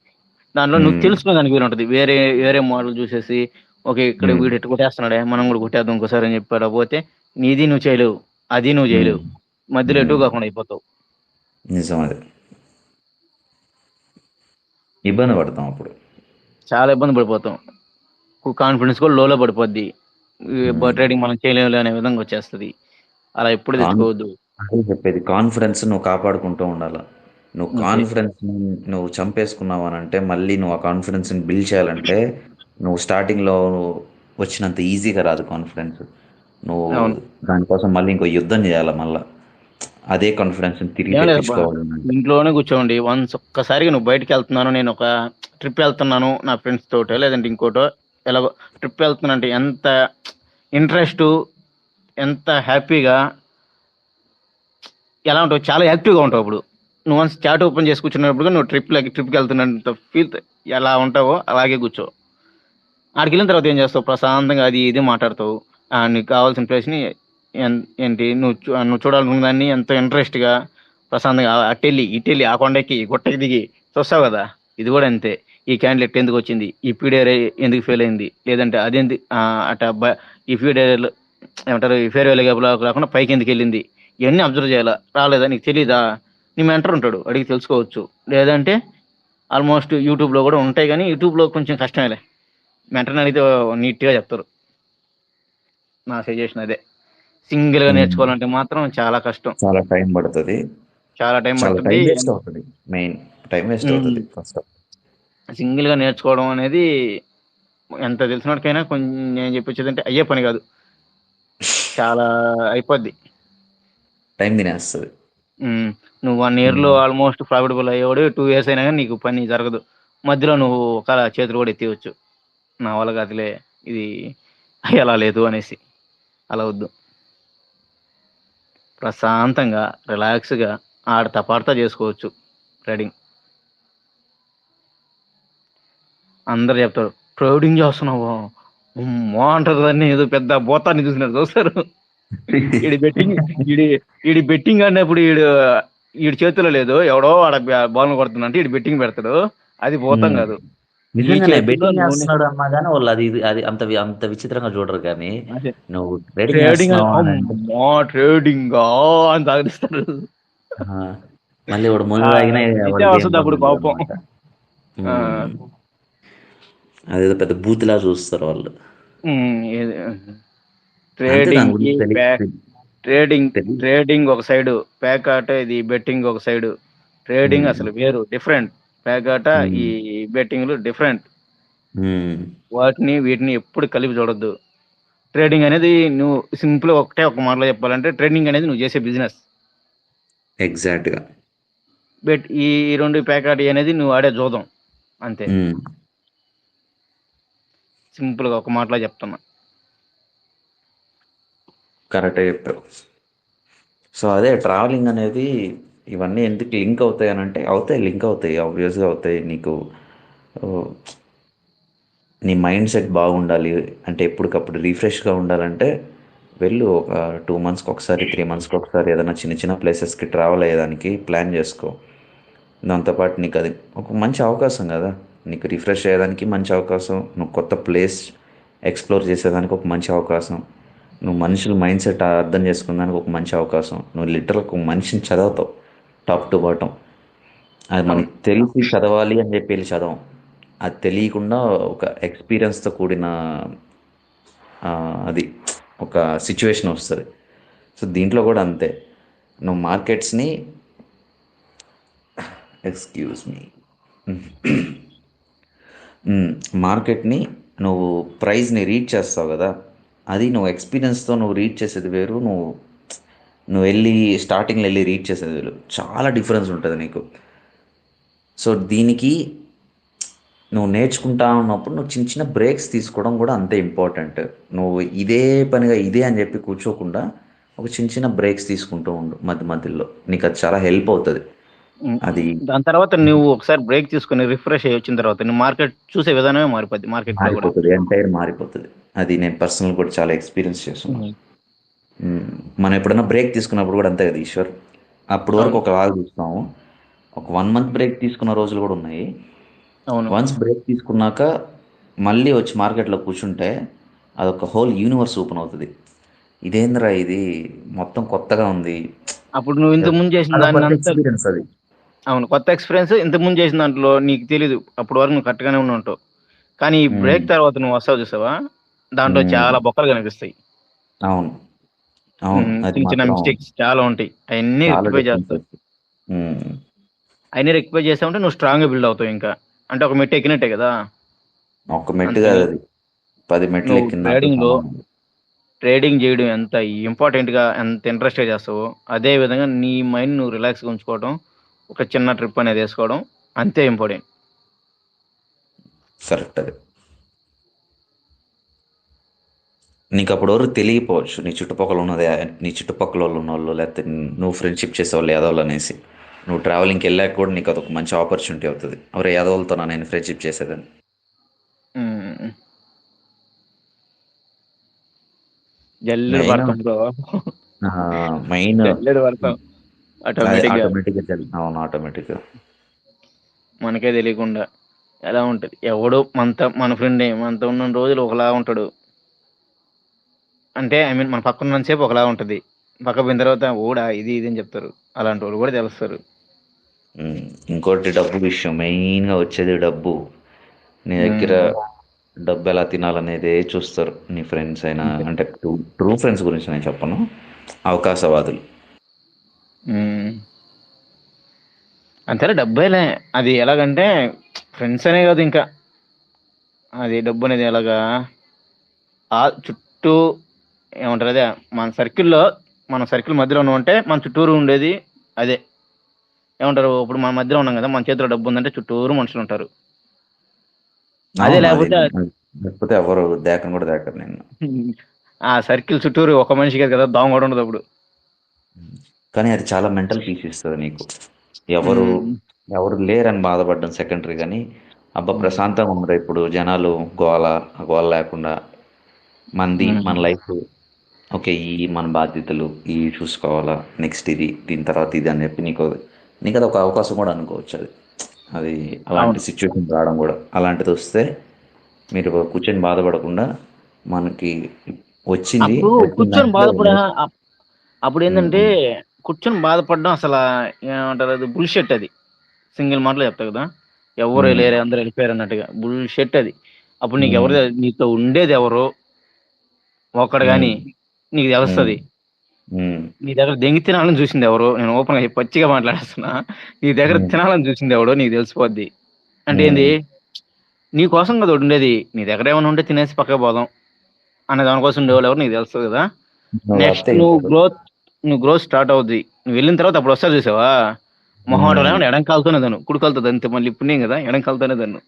దాంట్లో నువ్వు తెలుసుకునే దానికి వీలు ఉంటుంది. వేరే మోడల్ చూసేసి ఓకే ఇక్కడ వీడు ఎట్టు కొట్టేస్తున్నాడే, మనం కూడా కొట్టేద్దాం ఇంకోసారి అని చెప్పాడు పోతే నీది నువ్వు చేయలేవు, అది నువ్వు చేయలేవు, మధ్యలో ఎటు కాకుండా అయిపోతావు. నిజం, అది ఇబ్బంది పడతాం, అప్పుడు చాలా ఇబ్బంది పడిపోతాం, కాన్ఫిడెన్స్ కూడా లోలో పడిపోద్ది, ట్రేడింగ్ మనం చేయలేము అనే విధంగా వచ్చేస్తుంది. అలా ఎప్పుడు తెచ్చుకోవద్దు. అదే చెప్పేది, కాన్ఫిడెన్స్ నువ్వు కాపాడుకుంటూ ఉండాలి. నువ్వు కాన్ఫిడెన్స్ నువ్వు చంపేసుకున్నావు అని అంటే, మళ్ళీ నువ్వు ఆ కాన్ఫిడెన్స్ ని బిల్డ్ చేయాలంటే నువ్వు స్టార్టింగ్ లో వచ్చినంత ఈజీగా రాదు కాన్ఫిడెన్స్. నువ్వు దానికోసం మళ్ళీ ఇంకో యుద్ధం చేయాలి, మళ్ళా అదే కాన్ఫిడెన్స్ తిరిగి తెచ్చుకోవాలి. ఇంట్లోనే కూర్చోండి, వన్స్ ఒక్కసారిగా నువ్వు బయటకు వెళ్తున్నాను, నేను ఒక ట్రిప్ వెళ్తున్నాను నా ఫ్రెండ్స్ తోటో లేదంటే ఇంకోటో, ఎలాగో ట్రిప్ వెళ్తున్నానంటే ఎంత ఇంట్రెస్ట్, ఎంత హ్యాపీగా, ఎలా ఉంటావు, చాలా యాక్టివ్గా ఉంటావు. అప్పుడు నువ్వు వన్స్ చాట్ ఓపెన్ చేసి కూర్చున్నప్పుడు నువ్వు ట్రిప్కి వెళ్తున్నంత ఫీల్ ఎలా ఉంటావో అలాగే కూర్చో. ఆడికి వెళ్ళిన తర్వాత ఏం చేస్తావు, ప్రశాంతంగా అది ఇది మాట్లాడతావు. నీకు కావాల్సిన ప్లేస్ని ఏంటి నువ్వు చూడాలనుకున్న దాన్ని ఎంతో ఇంట్రెస్ట్గా ప్రశాంతంగా ఇటెళ్ళి ఆ కొండకి గుట్టకి దిగి చూస్తావు కదా. ఇది కూడా అంతే. ఈ క్యాండిడేట్ ఎందుకు వచ్చింది, ఈ పీడియర్ ఎందుకు ఫెయిల్ అయింది, లేదంటే అదేంది ఈ పీడియర్ ఏమంటారు, ఈ ఫేర్వెల్ కాకుండా పైకి ఎందుకు వెళ్ళింది, ఇవన్నీ అబ్జర్వ్ చేయాలా. రాలేదా నీకు తెలీదా, నీ మెంటర్ ఉంటాడు, అడిగి తెలుసుకోవచ్చు. లేదంటే ఆల్మోస్ట్ యూట్యూబ్లో కూడా ఉంటాయి, కానీ యూట్యూబ్లో కొంచెం కష్టమేలే. మెంటర్ని అడిగితే నీట్గా చెప్తారు. నా సజెషన్ అదే. సింగిల్గా నేర్చుకోవాలంటే మాత్రం చాలా కష్టం, చాలా టైం పడుతుంది, చాలా టైం చాలా పడుతుంది. టైం వేస్ట్ అవుతుంది. మెయిన్ టైం వేస్ట్ అవుతుంది ఫస్ట్. సింగిల్గా నేర్చుకోవడం అనేది ఎంత తెలిసినోడికైనా కొంచెం నేను చెప్పొచ్చేది అంటే అయ్యే పని కాదు, చాలా అయిపోద్ది. టైం తినేస్తుంది. నువ్వు 1 yearలో ఆల్మోస్ట్ ప్రాఫిటబుల్ అయ్యేవాడు, 2 years అయినా కానీ నీకు పని జరగదు. మధ్యలో నువ్వు ఒక చేతులు కూడా ఎత్తేయచ్చు, నా వల్ల కాదులే ఇది అలా లేదు అనేసి. అలా వద్దు, ప్రశాంతంగా రిలాక్స్గా ఆడతా పాడతా చేసుకోవచ్చు ట్రేడింగ్. అందరు చెప్తారు ట్రేడింగ్ చేస్తున్నావా అమ్మా అంటారు, దాన్ని ఏదో పెద్ద బోతాన్ని చూసినట్టు చూస్తారు. ఈడి బెట్టింగ్ అన్నప్పుడు ఈడి చేతిలో లేదు, ఎవడో ఆడ బాల్ కొడుతున్నా ఈడు బెట్టింగ్ పెడతాడు, అది పోతాం కాదు. నిజంగానే బెట్టింగ్ చేస్తున్నాడు అన్నా కానీ వాళ్ళు అది అది అంత అంత విచిత్రంగా చూడరు. కానీ నువ్వు ట్రేడింగ్ ట్రేడింగ్ ట్రేడింగ్ అని సాగిస్తారు. మళ్ళీ వాడు ముందు తాగినా వస్తుంది అప్పుడు కోపం. అదేదో పెద్ద బూత్లా చూస్తారు వాళ్ళు. ట్రేడింగ్ ఒక సైడ్, పేకాట ఇది బెట్టింగ్ ఒక సైడ్. ట్రేడింగ్ అసలు వేరు, డిఫరెంట్. పేకాట ఈ బెట్టింగ్లు డిఫరెంట్. వీటిని ఎప్పుడు కలిపి చూడొద్దు. ట్రేడింగ్ అనేది నువ్వు సింపుల్ ఒక మాటలో చెప్పాలంటే ట్రేడింగ్ అనేది నువ్వు చేసే బిజినెస్. ఎగ్జాక్ట్ గా. ఈ 2 పేకాట అనేది నువ్వు ఆడే జోదం అంతే. సింపుల్ గా ఒక మాటలో చెప్తున్నా. కరెక్ట్గా చెప్పావు. సో అదే ట్రావెలింగ్ అనేది ఇవన్నీ ఎందుకు లింక్ అవుతాయి అని అంటే లింక్ అవుతాయి, ఆబ్వియస్గా అవుతాయి. నీకు నీ మైండ్ సెట్ బాగుండాలి అంటే, ఎప్పటికప్పుడు రిఫ్రెష్గా ఉండాలంటే వెళ్ళు. ఒక 2 monthsకి ఒకసారి, 3 monthsకి ఒకసారి ఏదైనా చిన్న చిన్న ప్లేసెస్కి ట్రావెల్ అయ్యేదానికి ప్లాన్ చేసుకో. దాంతోపాటు నీకు అది ఒక మంచి అవకాశం కదా, నీకు రిఫ్రెష్ అయ్యేదానికి మంచి అవకాశం, నువ్వు కొత్త ప్లేస్ ఎక్స్ప్లోర్ చేసేదానికి ఒక మంచి అవకాశం, నువ్వు మనుషుల మైండ్ సెట్ అర్థం చేసుకునేదానికి ఒక మంచి అవకాశం. నువ్వు లిటరల్గా ఒక మనిషిని చదువుతావు టాప్ టు బాటం. అది మనకి తెలిసి చదవాలి అని చెప్పి వెళ్ళి చదవం, అది తెలియకుండా ఒక ఎక్స్పీరియన్స్తో కూడిన అది ఒక సిచ్యువేషన్ వస్తుంది. సో దీంట్లో కూడా అంతే. నువ్వు మార్కెట్స్ని మార్కెట్ని నువ్వు ప్రైజ్ని రీడ్ చేస్తావు కదా, అది నువ్వు ఎక్స్పీరియన్స్తో నువ్వు రీడ్ చేసేది వేరు, నువ్వు వెళ్ళి స్టార్టింగ్లో వెళ్ళి రీడ్ చేసేది వేరు. చాలా డిఫరెన్స్ ఉంటుంది నీకు. సో దీనికి నువ్వు నేర్చుకుంటా ఉన్నప్పుడు నువ్వు చిన్న చిన్న బ్రేక్స్ తీసుకోవడం కూడా అంతే ఇంపార్టెంట్. నువ్వు ఇదే పనిగా ఇదే అని చెప్పి కూర్చోకుండా ఒక చిన్న చిన్న బ్రేక్స్ తీసుకుంటూ ఉండు మధ్య మధ్యలో, నీకు అది చాలా హెల్ప్ అవుతుంది. అది దాని తర్వాత నువ్వు ఒకసారి బ్రేక్ తీసుకుని రిఫ్రెష్ అయ్యి వచ్చిన తర్వాత నువ్వు మార్కెట్ చూసే విధానమే మారిపోద్ది, మారిపోతుంది, ఎంటైర్ మారిపోతుంది. అది నేను పర్సనల్ కూడా చాలా ఎక్స్పీరియన్స్ చేస్తున్నాను. మనం ఎప్పుడైనా బ్రేక్ తీసుకున్నప్పుడు కూడా అంతే కదా ఈశ్వర్, అప్పటి వరకు ఒకలాగా చూస్తాము. ఒక 1 month బ్రేక్ తీసుకున్న రోజులు కూడా ఉన్నాయి. వన్స్ బ్రేక్ తీసుకున్నాక మళ్ళీ వచ్చి మార్కెట్లో కూర్చుంటే అదొక హోల్ యూనివర్స్ ఓపెన్ అవుతుంది. ఇదేంద్రా ఇది మొత్తం కొత్తగా ఉంది. అప్పుడు నువ్వు ఇంతకు ముందు చేసిన దాన్ని ఎక్స్పీరియన్స్ అది. అవును, కొత్త ఎక్స్పీరియన్స్. ఇంతకు ముందు చేసిన దాంట్లో నీకు తెలీదు, అప్పటి వరకు నువ్వు కరెక్ట్గానే ఉండి ఉంటావు. కానీ ఈ బ్రేక్ తర్వాత నువ్వు వస్తావు చూసావా, దాంట్లో చాలా బొక్కలు కనిపిస్తాయి. అవును అవును, చిన్న చిన్న మిస్టేక్స్ చాలా ఉంటాయి, అవన్నీ రెక్టిఫై చేస్తావు. అవన్నీ రెక్టిఫై చేసావంటే నువ్వు స్ట్రాంగ్గా బిల్డ్ అవుతావు. ఇంకా అంటే ఒక మెట్టు ఎక్కినట్టే కదా. ఒక మెట్టు కాదు, అది 10 మెట్లు ఎక్కిన. ట్రేడింగ్ చేయడం ఎంత ఇంపార్టెంట్గా, ఎంత ఇంట్రెస్ట్గా చేస్తావో అదే విధంగా నీ మైండ్ నువ్వు రిలాక్స్గా ఉంచుకోవడం, ఒక చిన్న ట్రిప్ అనేది వేసుకోవడం అంతే ఇంపార్టెంట్. కరెక్ట్. అది నీకు అప్పటి వరకు తెలియపోవచ్చు నీ చుట్టుపక్కల వాళ్ళు ఉన్నోళ్ళు, లేకపోతే నువ్వు ఫ్రెండ్షిప్ చేసేవాళ్ళు యాదవులు అనేసి. నువ్వు ట్రావెలింగ్కి వెళ్ళాక కూడా నీకు అదొక మంచి ఆపర్చునిటీ అవుతుంది, ఎవరు యాదవులతో నేను ఫ్రెండ్షిప్ చేసేదని. ఉమ్, జల్లెడు మెయిన్ పడతాం బ్రో, మెయిన్ జల్లెడు పడతాం అదే ఆటోమేటిక్ గా, ఆటోమేటిక్గా. అవును, ఆటోమేటిక్గా. మనకే తెలియకుండా. ఎలా ఉంటది, ఎవడు మన ఫ్రెండ్ మనతో ఉన్న రోజులు ఒకలా ఉంటాడు, అంటే ఐ మీన్ మన పక్కన ఉన్నంతసేపు ఒకలా ఉంటది, పక్క పోయిన తర్వాత ఓడా ఇది ఇది అని చెప్తారు, అలాంటి వాళ్ళు కూడా తెలుస్తారు. ఇంకోటి డబ్బు విషయం, మెయిన్గా వచ్చేది డబ్బు. నీ దగ్గర ఉమ్, డబ్బు ఎలా తినాలనేదే చూస్తారు నీ ఫ్రెండ్స్ అయినా. అంతే. అంటే ట్రూ ఫ్రెండ్స్ గురించి నేను చెప్పను, అవకాశవాదులు. ఉమ్, అంతేలే డబ్బేలే. అది ఎలాగంటే ఫ్రెండ్స్ అనే కాదు ఇంకా, అది డబ్బు అనేది ఎలాగా ఆ చుట్టూ ఏమంటారు అదే, మన సర్కిల్ మధ్యలో ఉంటే మన చుట్టూరు ఉండేది అదే. ఏమంటారు, ఇప్పుడు మన మధ్యలో ఉన్నాం కదా, మన చేతిలో డబ్బు ఉందంటే చుట్టూరు మనుషులు ఉంటారు. అదే అవును, అది లేకపోతే లేకపోతే ఎవరు దేకను కూడా దేకరు నేను. ఆ సర్కిల్ చుట్టూరు ఒక మనిషికి కదా, దోమ కూడా ఉండదు అప్పుడు. కానీ అది చాలా మెంటల్ పీస్ ఇస్తుంది నీకు. ఎవరు ఉమ్, ఎవరు లేరని బాధపడడం సెకండరీ, కానీ అబ్బా ప్రశాంతంగా ఉన్నారు ఇప్పుడు జనాలు, గోల గోల లేకుండా మన ఉమ్, లైఫ్. ఓకే, ఈ మన బాధ్యతలు ఈ చూసుకోవాలా, నెక్స్ట్ ఇది, దీని తర్వాత ఇది అని చెప్పి నీకు అది ఒక అవకాశం కూడా అనుకోవచ్చు. అది అలాంటి అవును. సిచ్యువేషన్ రావడం కూడా, అలాంటిది వస్తే మీరు కూర్చొని బాధపడకుండా మనకి వచ్చింది అప్పుడు వచ్చిన కూర్చొని దాంట్లో బాధపడా అప్పుడు ఏంటంటే, ఉమ్, కూర్చొని బాధపడడం అసలు ఏమంటారు, అది బుల్షెట్. అది సింగిల్ మాటలో చెప్తా కదా, ఎవరు ఉమ్, లేరు అందరు వెళ్ళిపోయారు అన్నట్టుగా బుల్షెట్ అది. అప్పుడు నీకు ఉమ్, ఎవరు, నీతో ఉండేది ఎవరు ఒక్కడు ఉమ్, గాని నీకు ఉమ్, తెలుస్తుంది. ఉమ్, నీ దగ్గర దెంగి తినాలని చూసింది ఎవరు, నేను ఓపెన్ గా పచ్చిగా మాట్లాడేస్తున్నా, నీ దగ్గర ఉమ్, తినాలని చూసింది ఎవడో నీకు తెలిసిపోద్ది. అంటే ఏంది, ఉమ్. నీ కోసం కదా ఒకడు ఉండేది, నీ దగ్గర ఏమైనా ఉంటే తినేసి పక్కకు పోదాం అనే దానికోసం ఉండేవాళ్ళు ఎవరు నీకు తెలుస్తుంది కదా. నువ్వు నెక్స్ట్ వస్తే వెళ్ళిపోతావు. నువ్వు గ్రోత్ స్టార్ట్ అవుద్ది. నువ్వు వెళ్ళిన తర్వాత అప్పుడు వస్తా చూసావా, మొహమాటం ఉమ్, లేకుండా ఎడం కాలుతోనే దాన్ని, కుడి కాలుతో అంతే, మళ్ళీ ఇప్పుడు నేను కదా ఎడం కాలుతోనే దాన్ని,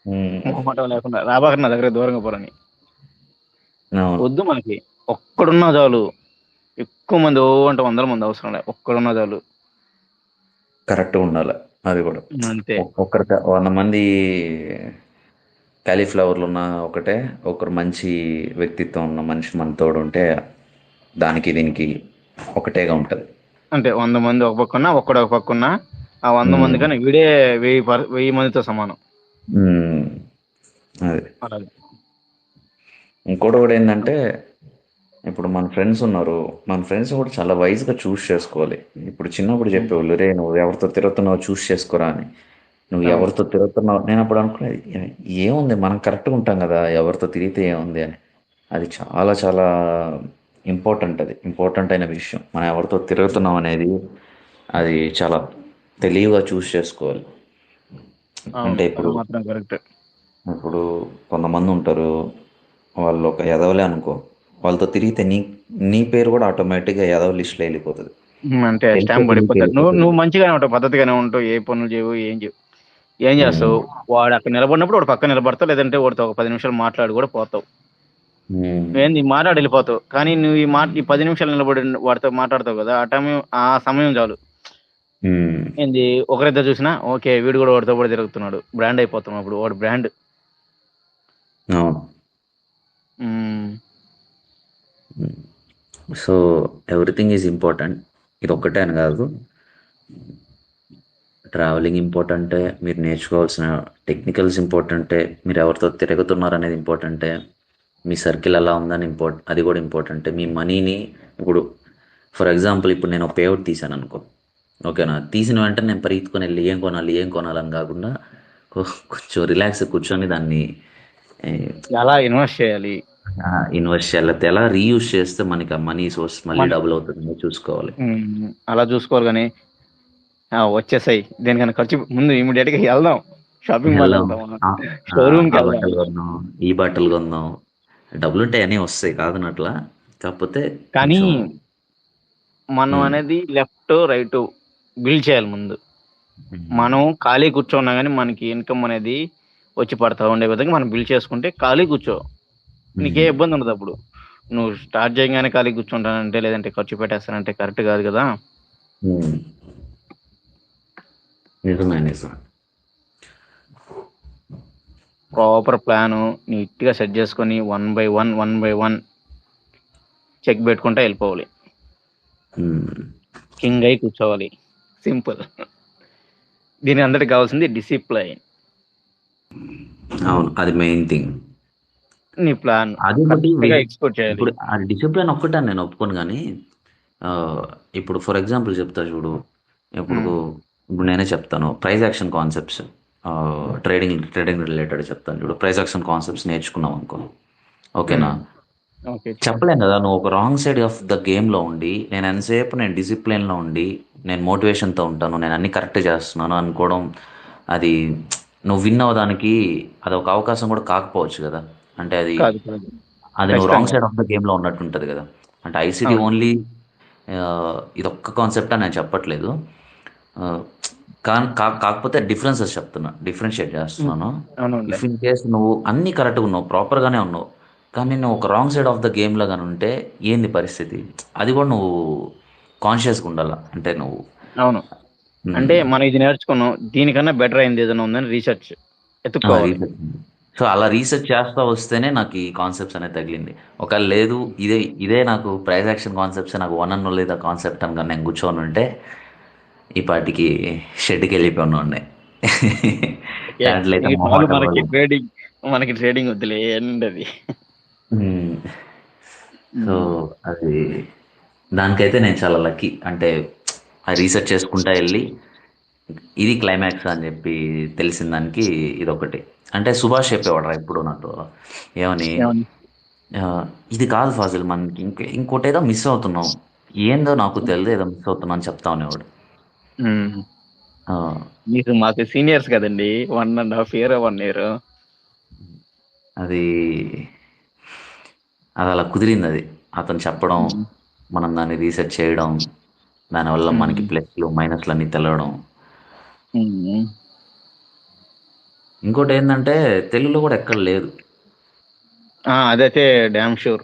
ఉమ్, మొహమాటం లేకుండా రాబాక నా దగ్గర దూరంగా పోరని. అవును, వద్దు మనకి, ఒక్కడున్నా చాలు. ఎక్కువ మంది అంటే 100 మంది అవసరం లే, ఒక్కడున్నా చాలు. కరెక్ట్గా ఉండాలి. అది కూడా అంతే. ఒక్కరికి 100 మంది క్యాలీఫ్లవర్లు ఉన్న ఒకటే, ఒకరు మంచి వ్యక్తిత్వం ఉన్న మనిషి మన తోడు ఉంటే దానికి దీనికి ఒకటేగా ఉంటుంది. అంటే 100 మంది ఒక పక్కన ఒక్కడు ఒక పక్కన, ఆ 100 మంది ఉమ్, కానీ వీడే 1000 మందితో సమానం. ఉమ్, అది. అలాగే. ఇంకోటి కూడా ఏంటంటే, ఇప్పుడు మన ఫ్రెండ్స్ ఉన్నారు, మన ఫ్రెండ్స్ కూడా చాలా వైజ్గా చూస్ చేసుకోవాలి. ఇప్పుడు చిన్నప్పుడు చెప్పేవాళ్ళు, రే నువ్వు ఎవరితో తిరుగుతున్నావు చూస్ చేసుకోరా అని. నువ్వు అవును. ఎవరితో తిరుగుతున్నావు, నేను అప్పుడు అనుకునేది ఏముంది మనం కరెక్ట్గా ఉంటాం కదా, ఎవరితో తిరిగితే ఏముంది అని. అది చాలా చాలా ఇంపార్టెంట్ అయిన విషయం. మనం ఎవరితో తిరుగుతున్నాం అనేది అది చాలా తెలివిగా చూస్ చేసుకోవాలి. అవును, అంటే అది ఇప్పుడు మాత్రం కరెక్ట్. ఇప్పుడు కొంతమంది ఉంటారు, వాళ్ళు ఒక ఎదవలే అనుకో, వాళ్ళతో తిరిగితే నీ పేరు కూడా ఆటోమేటిక్గా ఎదవ లిస్ట్లో వెళ్ళిపోతుంది. అంటే తెలిసే స్టాంప్ తిరిగితే పడిపోతారు. నువ్వు వెళ్ళిపోతుంది. నువ్వు మంచిగానే ఉంటావు, పద్ధతిగానే ఉంటావు, ఏ పనులు చేయవు, ఏం చేయవు. ఏం చేస్తావు, ఉమ్, వాడు అక్కడ నిలబడినప్పుడు వాడు పక్కన నిలబడతావు, లేదంటే వాడితో ఒక 10 నిమిషాలు మాట్లాడి కూడా పోతావు. ఉమ్, నువ్వేంది మాట్లాడి వెళ్ళిపోతావు, కానీ నువ్వు ఈ 10 నిమిషాలు నిలబడి వాడితో మాట్లాడతావు కదా, ఆ సమయం చాలు. ఉమ్, ఏంది, ఒకరిద్దరు చూసినా ఓకే వీడు కూడా వాడితో కూడా తిరుగుతున్నాడు, బ్రాండ్ అయిపోతున్నాడు అప్పుడు వాడు బ్రాండ్. అవును. So everything is important. ఇది ఒక్కటే అని కాదు, ట్రావెలింగ్ ఇంపార్టెంటే, మీరు నేర్చుకోవాల్సిన టెక్నికల్స్ ఇంపార్టెంటే, మీరు ఎవరితో తిరుగుతున్నారు అనేది ఇంపార్టెంటే, మీ సర్కిల్ ఎలా ఉందని అది కూడా ఇంపార్టెంటే. మీ మనీని ఇప్పుడు ఫర్ ఎగ్జాంపుల్ ఇప్పుడు నేను పే అవుట్ తీసాను అనుకో, ఓకేనా, తీసిన వెంటనే నేను పరిగెత్తుకొని వెళ్ళి ఏం కొనాలని కాకుండా కొంచెం రిలాక్స్ కూర్చొని దాన్ని ఎలా ఇన్వెస్ట్ చేయాలి. ఇన్వెస్ట్ చేయాలి, లేకపోతే ఎలా రీయూజ్ చేస్తే మనకి ఆ మనీ సోర్స్ మళ్ళీ మన డబుల్ అవుతుందో చూసుకోవాలి. అలా చూసుకోవాలి కానీ వచ్చేసాయి దేనికన్నా ఖర్చు ముందు ఇమీడియట్ గా వెళ్దాం, షాపింగ్ మాల్ వెళ్దాం, వెళ్దాం, ఆ షోరూమ్ కి ఆ వెళ్దాం. బట్టలు కొందాం, ఈ బట్టలు కొందాం, డబ్బులుంటే అన్నీ వస్తాయి కాదనట్లా, కాకపోతే కానీ కొంచెం. మనం ఉమ్, అనేది లెఫ్ట్ రైట్ బిల్డ్ చేయాలి ముందు. ఉమ్, మనం ఖాళీ కూర్చోన్నా కానీ మనకి ఇన్కమ్ అనేది వచ్చి పడతా ఉండే విధంగా మనం బిల్డ్ చేసుకుంటే ఖాళీ కూర్చో, నీకే ఉమ్, ఇబ్బంది ఉండదు అప్పుడు. నువ్వు స్టార్ట్ చేయగానే ఖాళీ కూర్చుంటానంటే లేదంటే ఖర్చు పెట్టేస్తానంటే కరెక్ట్ కాదు కదా. నిజమే నిజమే. ప్రాపర్ ప్లాన్ నీట్గా సెట్ చేసుకొని 1 బై 1 చెక్ పెట్టుకుంటా వెళ్ళిపోవాలి. కింగ్ అయి కూర్చోవాలి. సింపుల్. దీని అందరికి కావాల్సింది డిసిప్లైన్. అవును, అది మెయిన్ థింగ్. నీ ప్లాన్ అది ఒకటి ఎక్స్పోర్ట్ చేయాలి. ఇప్పుడు ఆ డిసిప్లిన్ ఒక్కటే నేను ఒప్పుకోను, కానీ ఇప్పుడు ఫర్ ఎగ్జాంపుల్ చెప్తా చూడు. ఇప్పుడు ఇప్పుడు నేనే చెప్తాను price action concepts, trading related చెప్తాను చూడు. ప్రైజ్ యాక్షన్ కాన్సెప్ట్స్ నేర్చుకున్నాం అనుకో, ఓకేనా? చెప్పలేం కదా, నువ్వు ఒక రాంగ్ సైడ్ ఆఫ్ ద గేమ్లో ఉండి నేను ఎంతసేపు నేను డిసిప్లిన్లో ఉండి నేను మోటివేషన్తో ఉంటాను, నేను అన్ని కరెక్ట్ చేస్తున్నాను అనుకోవడం, అది నువ్వు విన్ అవ్వడానికి అది ఒక అవకాశం కూడా కాకపోవచ్చు కదా. అంటే అది నువ్వు రాంగ్ సైడ్ ఆఫ్ ద గేమ్లో ఉన్నట్టు ఉంటుంది కదా. అంటే ఐసిటీ ఓన్లీ ఇది ఒక్క కాన్సెప్ట్ అని నేను చెప్పట్లేదు, కాకపోతే డిఫరెన్సెస్ చెప్తున్నా, డిఫరెన్షియేట్ చేస్తున్నాను. ఇఫ్ ఇన్ కేస్ నువ్వు అన్ని కరెక్ట్గా ఉన్నావు, ప్రాపర్గానే ఉన్నావు, కానీ నువ్వు ఒక రాంగ్ సైడ్ ఆఫ్ ద గేమ్లో కానీ ఉంటే ఏంది పరిస్థితి, అది కూడా నువ్వు కాన్షియస్గా ఉండాలా. అంటే నువ్వు అవును, అంటే మనం ఇది నేర్చుకున్నాం, దీనికన్నా బెటర్ అయింది ఏదైనా ఉందని రీసెర్చ్ ఎత్తుక్కోవాలి. సో అలా రీసెర్చ్ చేస్తా వస్తేనే నాకు ఈ కాన్సెప్ట్స్ అనేది తగిలింది. ఒకవేళ లేదు ఇదే నాకు ప్రైజ్ యాక్షన్ కాన్సెప్ట్స్ నాకు వన్ అండ్ లేదా కాన్సెప్ట్ అని కానీ నేను కూర్చొని ఉంటే ఈ పాటికి షెడ్కి వెళ్ళిపోయి ఉండే. మనకి ట్రేడింగ్ వద్దులే అది. సో అది దానికైతే నేను చాలా లక్కీ. అంటే ఆ రీసెర్చ్ చేసుకుంటా వెళ్ళి ఇది క్లైమాక్స్ అని చెప్పి తెలిసిన దానికి ఇదొకటి. అంటే సుభాష్ చెప్పేవాడు ఇప్పుడు నాతో ఏమని, ఇది కాదు ఫాజిల్, మనకి ఇంకోటి ఏదో మిస్ అవుతున్నాం, ఏందో నాకు తెలియదు, ఏదో మిస్ అవుతున్నాం అని చెప్తా ఉండేవాడు. మీరు మాకు సీనియర్స్ కదండి, 1.5 year 1 year. అది అలా కుదిరింది, అది అతను చెప్పడం, మనం దాన్ని రీసెర్చ్ చేయడం, దానివల్ల మనకి ప్లస్లు మైనస్లు అన్ని తెలవడం. ఇంకోటి ఏంటంటే తెలుగులో కూడా ఎక్కడ లేదు. అదైతే డ్యామ్ షూర్.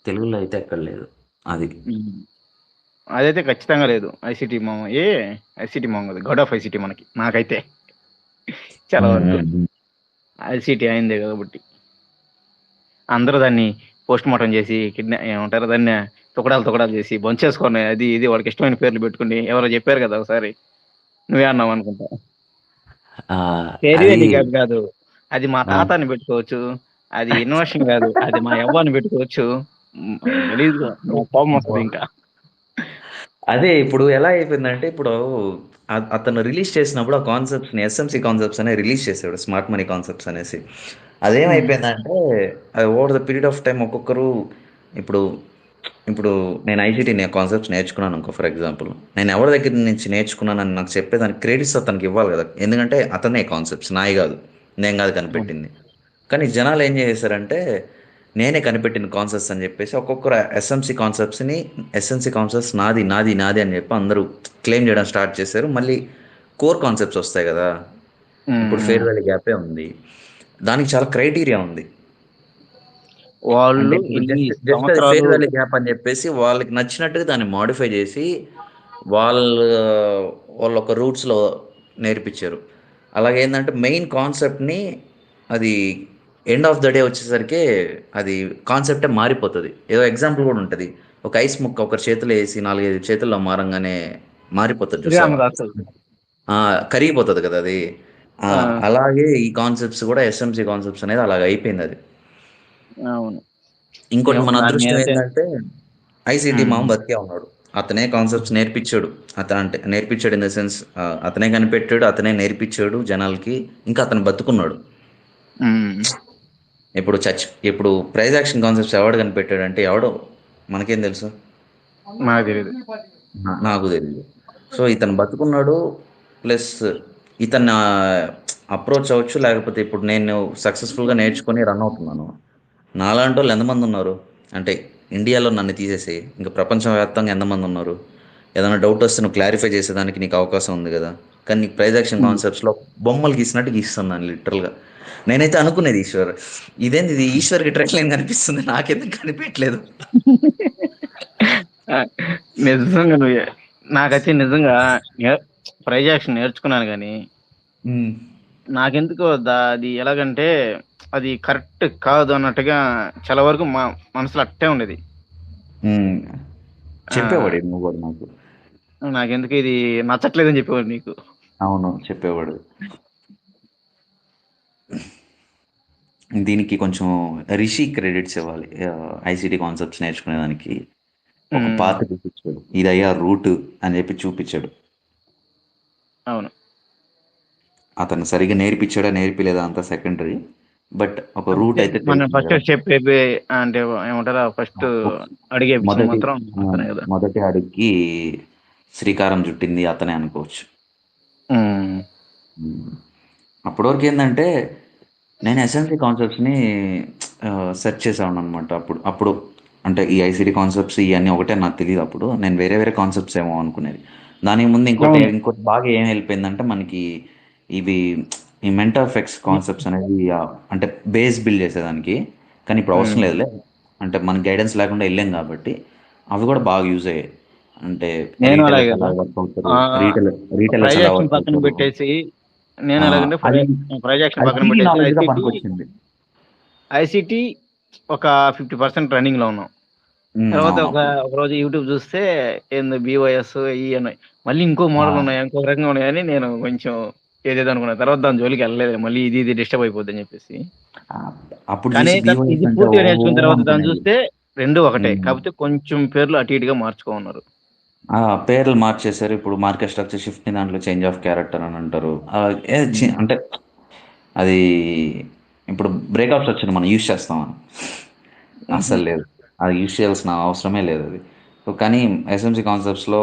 తెలుగులో అయితే ఎక్కడ లేదు, అదైతే ఖచ్చితంగా లేదు. ఐసిటీ మామ గాడ్ ఆఫ్ ఐసిటీ నాకైతే చాలా వరకు ఐసిటీ అయిందే కాబట్టి అందరూ దాన్ని పోస్ట్ మార్టం చేసి ఏమంటారు దాన్ని తుకడాలు చేసి బొంచేసుకొని అది ఇది వాళ్ళకి ఇష్టమైన పేర్లు పెట్టుకుని, ఎవరో చెప్పారు కదా ఒకసారి, నువ్వే అన్నావు అనుకుంటా, పేరు కాదు అది మా తాతాని పెట్టుకోవచ్చు, అది ఇన్నోవేషన్ కాదు అది మా యవ్వాన్ని పెట్టుకోవచ్చు, కోపం వస్తుంది ఇంకా. అదే ఇప్పుడు ఎలా అయిపోయిందంటే, ఇప్పుడు అతను రిలీజ్ చేసినప్పుడు ఆ కాన్సెప్ట్స్ని ఎస్ఎంసి కాన్సెప్ట్స్ అనే రిలీజ్ చేసాడు, స్మార్ట్ మనీ కాన్సెప్ట్స్ అనేసి. అదేమైపోయిందంటే అది over the period of time ఒక్కొక్కరు ఇప్పుడు నేను ఐసిటీ కాన్సెప్ట్స్ నేర్చుకున్నాను అనుకో, ఫర్ ఎగ్జాంపుల్ నేను ఎవరి దగ్గర నుంచి నేర్చుకున్నానని నాకు చెప్పేదానికి క్రెడిట్స్ అతనికి ఇవ్వాలి కదా, ఎందుకంటే అతనే కాన్సెప్ట్స్ నాయి కాదు, నేను కాదు కనిపెట్టింది. కానీ జనాలు ఏం చేశారంటే నేనే కనిపెట్టిన కాన్సెప్ట్స్ అని చెప్పేసి ఒక్కొక్కరు ఎస్ఎంసి కాన్సెప్ట్స్ నాది అని చెప్పి అందరూ క్లెయిమ్ చేయడం స్టార్ట్ చేశారు. మళ్ళీ కోర్ కాన్సెప్ట్స్ వస్తాయి కదా, ఇప్పుడు ఫేర్ వాల్యూ గ్యాపే ఉంది, దానికి చాలా క్రైటీరియా ఉంది. వాళ్ళు ఫేర్ వాల్యూ గ్యాప్ అని చెప్పేసి వాళ్ళకి నచ్చినట్టుగా దాన్ని మాడిఫై చేసి వాళ్ళ ఒక రూట్స్లో నేర్పించారు. అలాగేంటంటే మెయిన్ కాన్సెప్ట్ని అది ఎండ్ ఆఫ్ ద డే వచ్చేసరికి అది కాన్సెప్టే మారిపోతుంది. ఏదో ఎగ్జాంపుల్ కూడా ఉంటుంది, ఒక ఐస్ ముక్క ఒకరి చేతిలో వేసి 4-5 చేతుల్లో మారంగానే మారిపోతుంది, కరిగిపోతుంది కదా అది. అలాగే ఈ కాన్సెప్ట్స్ కూడా ఎస్ఎంసి కాన్సెప్ట్స్ అనేది అలాగ అయిపోయింది అది. ఇంకోటి మన అదృష్టం ఏంటంటే ఐసిటీ మామ బతికే ఉన్నాడు, అతనే కాన్సెప్ట్స్ నేర్పించాడు. నేర్పించాడు ఇన్ ద సెన్స్ అతనే కనిపెట్టాడు, అతనే నేర్పించాడు జనాలకి, ఇంకా అతను బతుకున్నాడు. ఇప్పుడు ప్రైజ్ యాక్షన్ కాన్సెప్ట్స్ ఎవడు కనిపెట్టాడు అంటే ఎవడో మనకేం తెలుసు, నాకు తెలియదు. సో ఇతను బతుకున్నాడు, ప్లస్ ఇతను అప్రోచ్ అవ్వచ్చు, లేకపోతే ఇప్పుడు నేను సక్సెస్ఫుల్గా నేర్చుకొని రన్ అవుతున్నాను, నాలాంటి వాళ్ళు ఎంతమంది ఉన్నారు అంటే ఇండియాలో నన్ను తీసేసి ఇంకా ప్రపంచవ్యాప్తంగా ఎంతమంది ఉన్నారు. ఏదైనా డౌట్ వస్తే నువ్వు క్లారిఫై చేసేదానికి నీకు అవకాశం ఉంది కదా. కానీ నీకు ప్రైజ్ యాక్షన్ కాన్సెప్ట్స్లో బొమ్మలు గీసినట్టు గీస్తున్నాను లిటరల్గా. నేనైతే అనుకునేది ఈశ్వర్ ఇదేంది, ఇది ఈశ్వర్కి ట్రెక్ లైన్ కనిపిస్తుంది, నాకెందుకు కనిపించట్లేదు. నిజంగా నువ్వు నాకైతే నిజంగా ప్రైజ్ యాక్షన్ నేర్చుకున్నాను కానీ నాకెందుకో అది ఎలాగంటే అది కరెక్ట్ కాదు అన్నట్టుగా చాలా వరకు మా మనసులో అట్టే ఉండేది. చెప్పేవాడు నువ్వు కూడా నాకు. నాకెందుకు ఇది నచ్చట్లేదని చెప్పేవాడు నీకు. అవును చెప్పేవాడు. దీనికి కొంచెం రిషి క్రెడిట్స్ ఇవ్వాలి. ఐసిటి కాన్సెప్ట్స్ నేర్చుకునేదానికి ఒక పాత చూపించాడు, ఇది అయ్యా రూట్ అని చెప్పి చూపించాడు. అవును, అతను సరిగా నేర్పించాడా నేర్పిలేదా అంత సెకండరీ, బట్ ఒక రూట్ అయితే ఫస్ట్ స్టెప్ అంటే ఏమంటారా, ఫస్ట్ అడిగే మొదటి అడిగి శ్రీకారం చుట్టింది అతనే అనుకోవచ్చు. అప్పటి వరకు ఏంటంటే నేను ఎస్ఎన్సి కాన్సెప్ట్స్ని సెర్చ్ చేసాను అనమాట. అప్పుడు అంటే ఈ ఐసిడి కాన్సెప్ట్స్ ఇవన్నీ ఒకటే నాకు తెలియదు. అప్పుడు నేను వేరే వేరే కాన్సెప్ట్స్ ఏమో అనుకునేది. దానికి ముందు ఇంకోటి బాగా ఏం వెళ్ళిపోయిందంటే మనకి ఇవి ఈ మెంటల్ ఎఫెక్ట్స్ కాన్సెప్ట్స్ అనేది అంటే బేస్ బిల్డ్ చేసేదానికి. కానీ ఇప్పుడు అవసరం లేదులే, అంటే మన గైడెన్స్ లేకుండా వెళ్ళాం కాబట్టి అవి కూడా బాగా యూజ్ అయ్యాయి. అంటే రీటైల్ పక్కన పెట్టేసి నేను ఎలాగంటే ప్రాజెక్ట్ పక్కన పెట్టేసి ఐసిటి ఒక 50% రన్నింగ్ లో ఉన్నాం. తర్వాత ఒక రోజు యూట్యూబ్ చూస్తే ఏందో బిఓఎస్ ఇవి మళ్ళీ ఇంకో మోడల్ ఉన్నాయి, ఇంకొక రకంగా ఉన్నాయని నేను కొంచెం ఏదేదో అనుకున్నా. తర్వాత దాని జోలికి వెళ్ళలేదు, మళ్ళీ ఇది డిస్టర్బ్ అయిపోద్ది అని చెప్పేసి. కానీ ఇది పూర్తిగా నేర్చుకున్న తర్వాత దాన్ని చూస్తే రెండు ఒకటే, కాకపోతే కొంచెం పేర్లు అటు ఇటుగా మార్చుకోన్నారు. పేర్లు మార్చేశారు. ఇప్పుడు మార్కెట్ స్ట్రక్చర్ షిఫ్ట్ ని దాంట్లో చేంజ్ ఆఫ్ క్యారెక్టర్ అని అంటారు. అంటే అది ఇప్పుడు బ్రేక్అవుట్స్ వచ్చింది మనం యూజ్ చేస్తామని అసలు లేదు, అది యూజ్ చేయాల్సిన అవసరమే లేదు అది. కానీ ఎస్ఎంసి కాన్సెప్ట్స్లో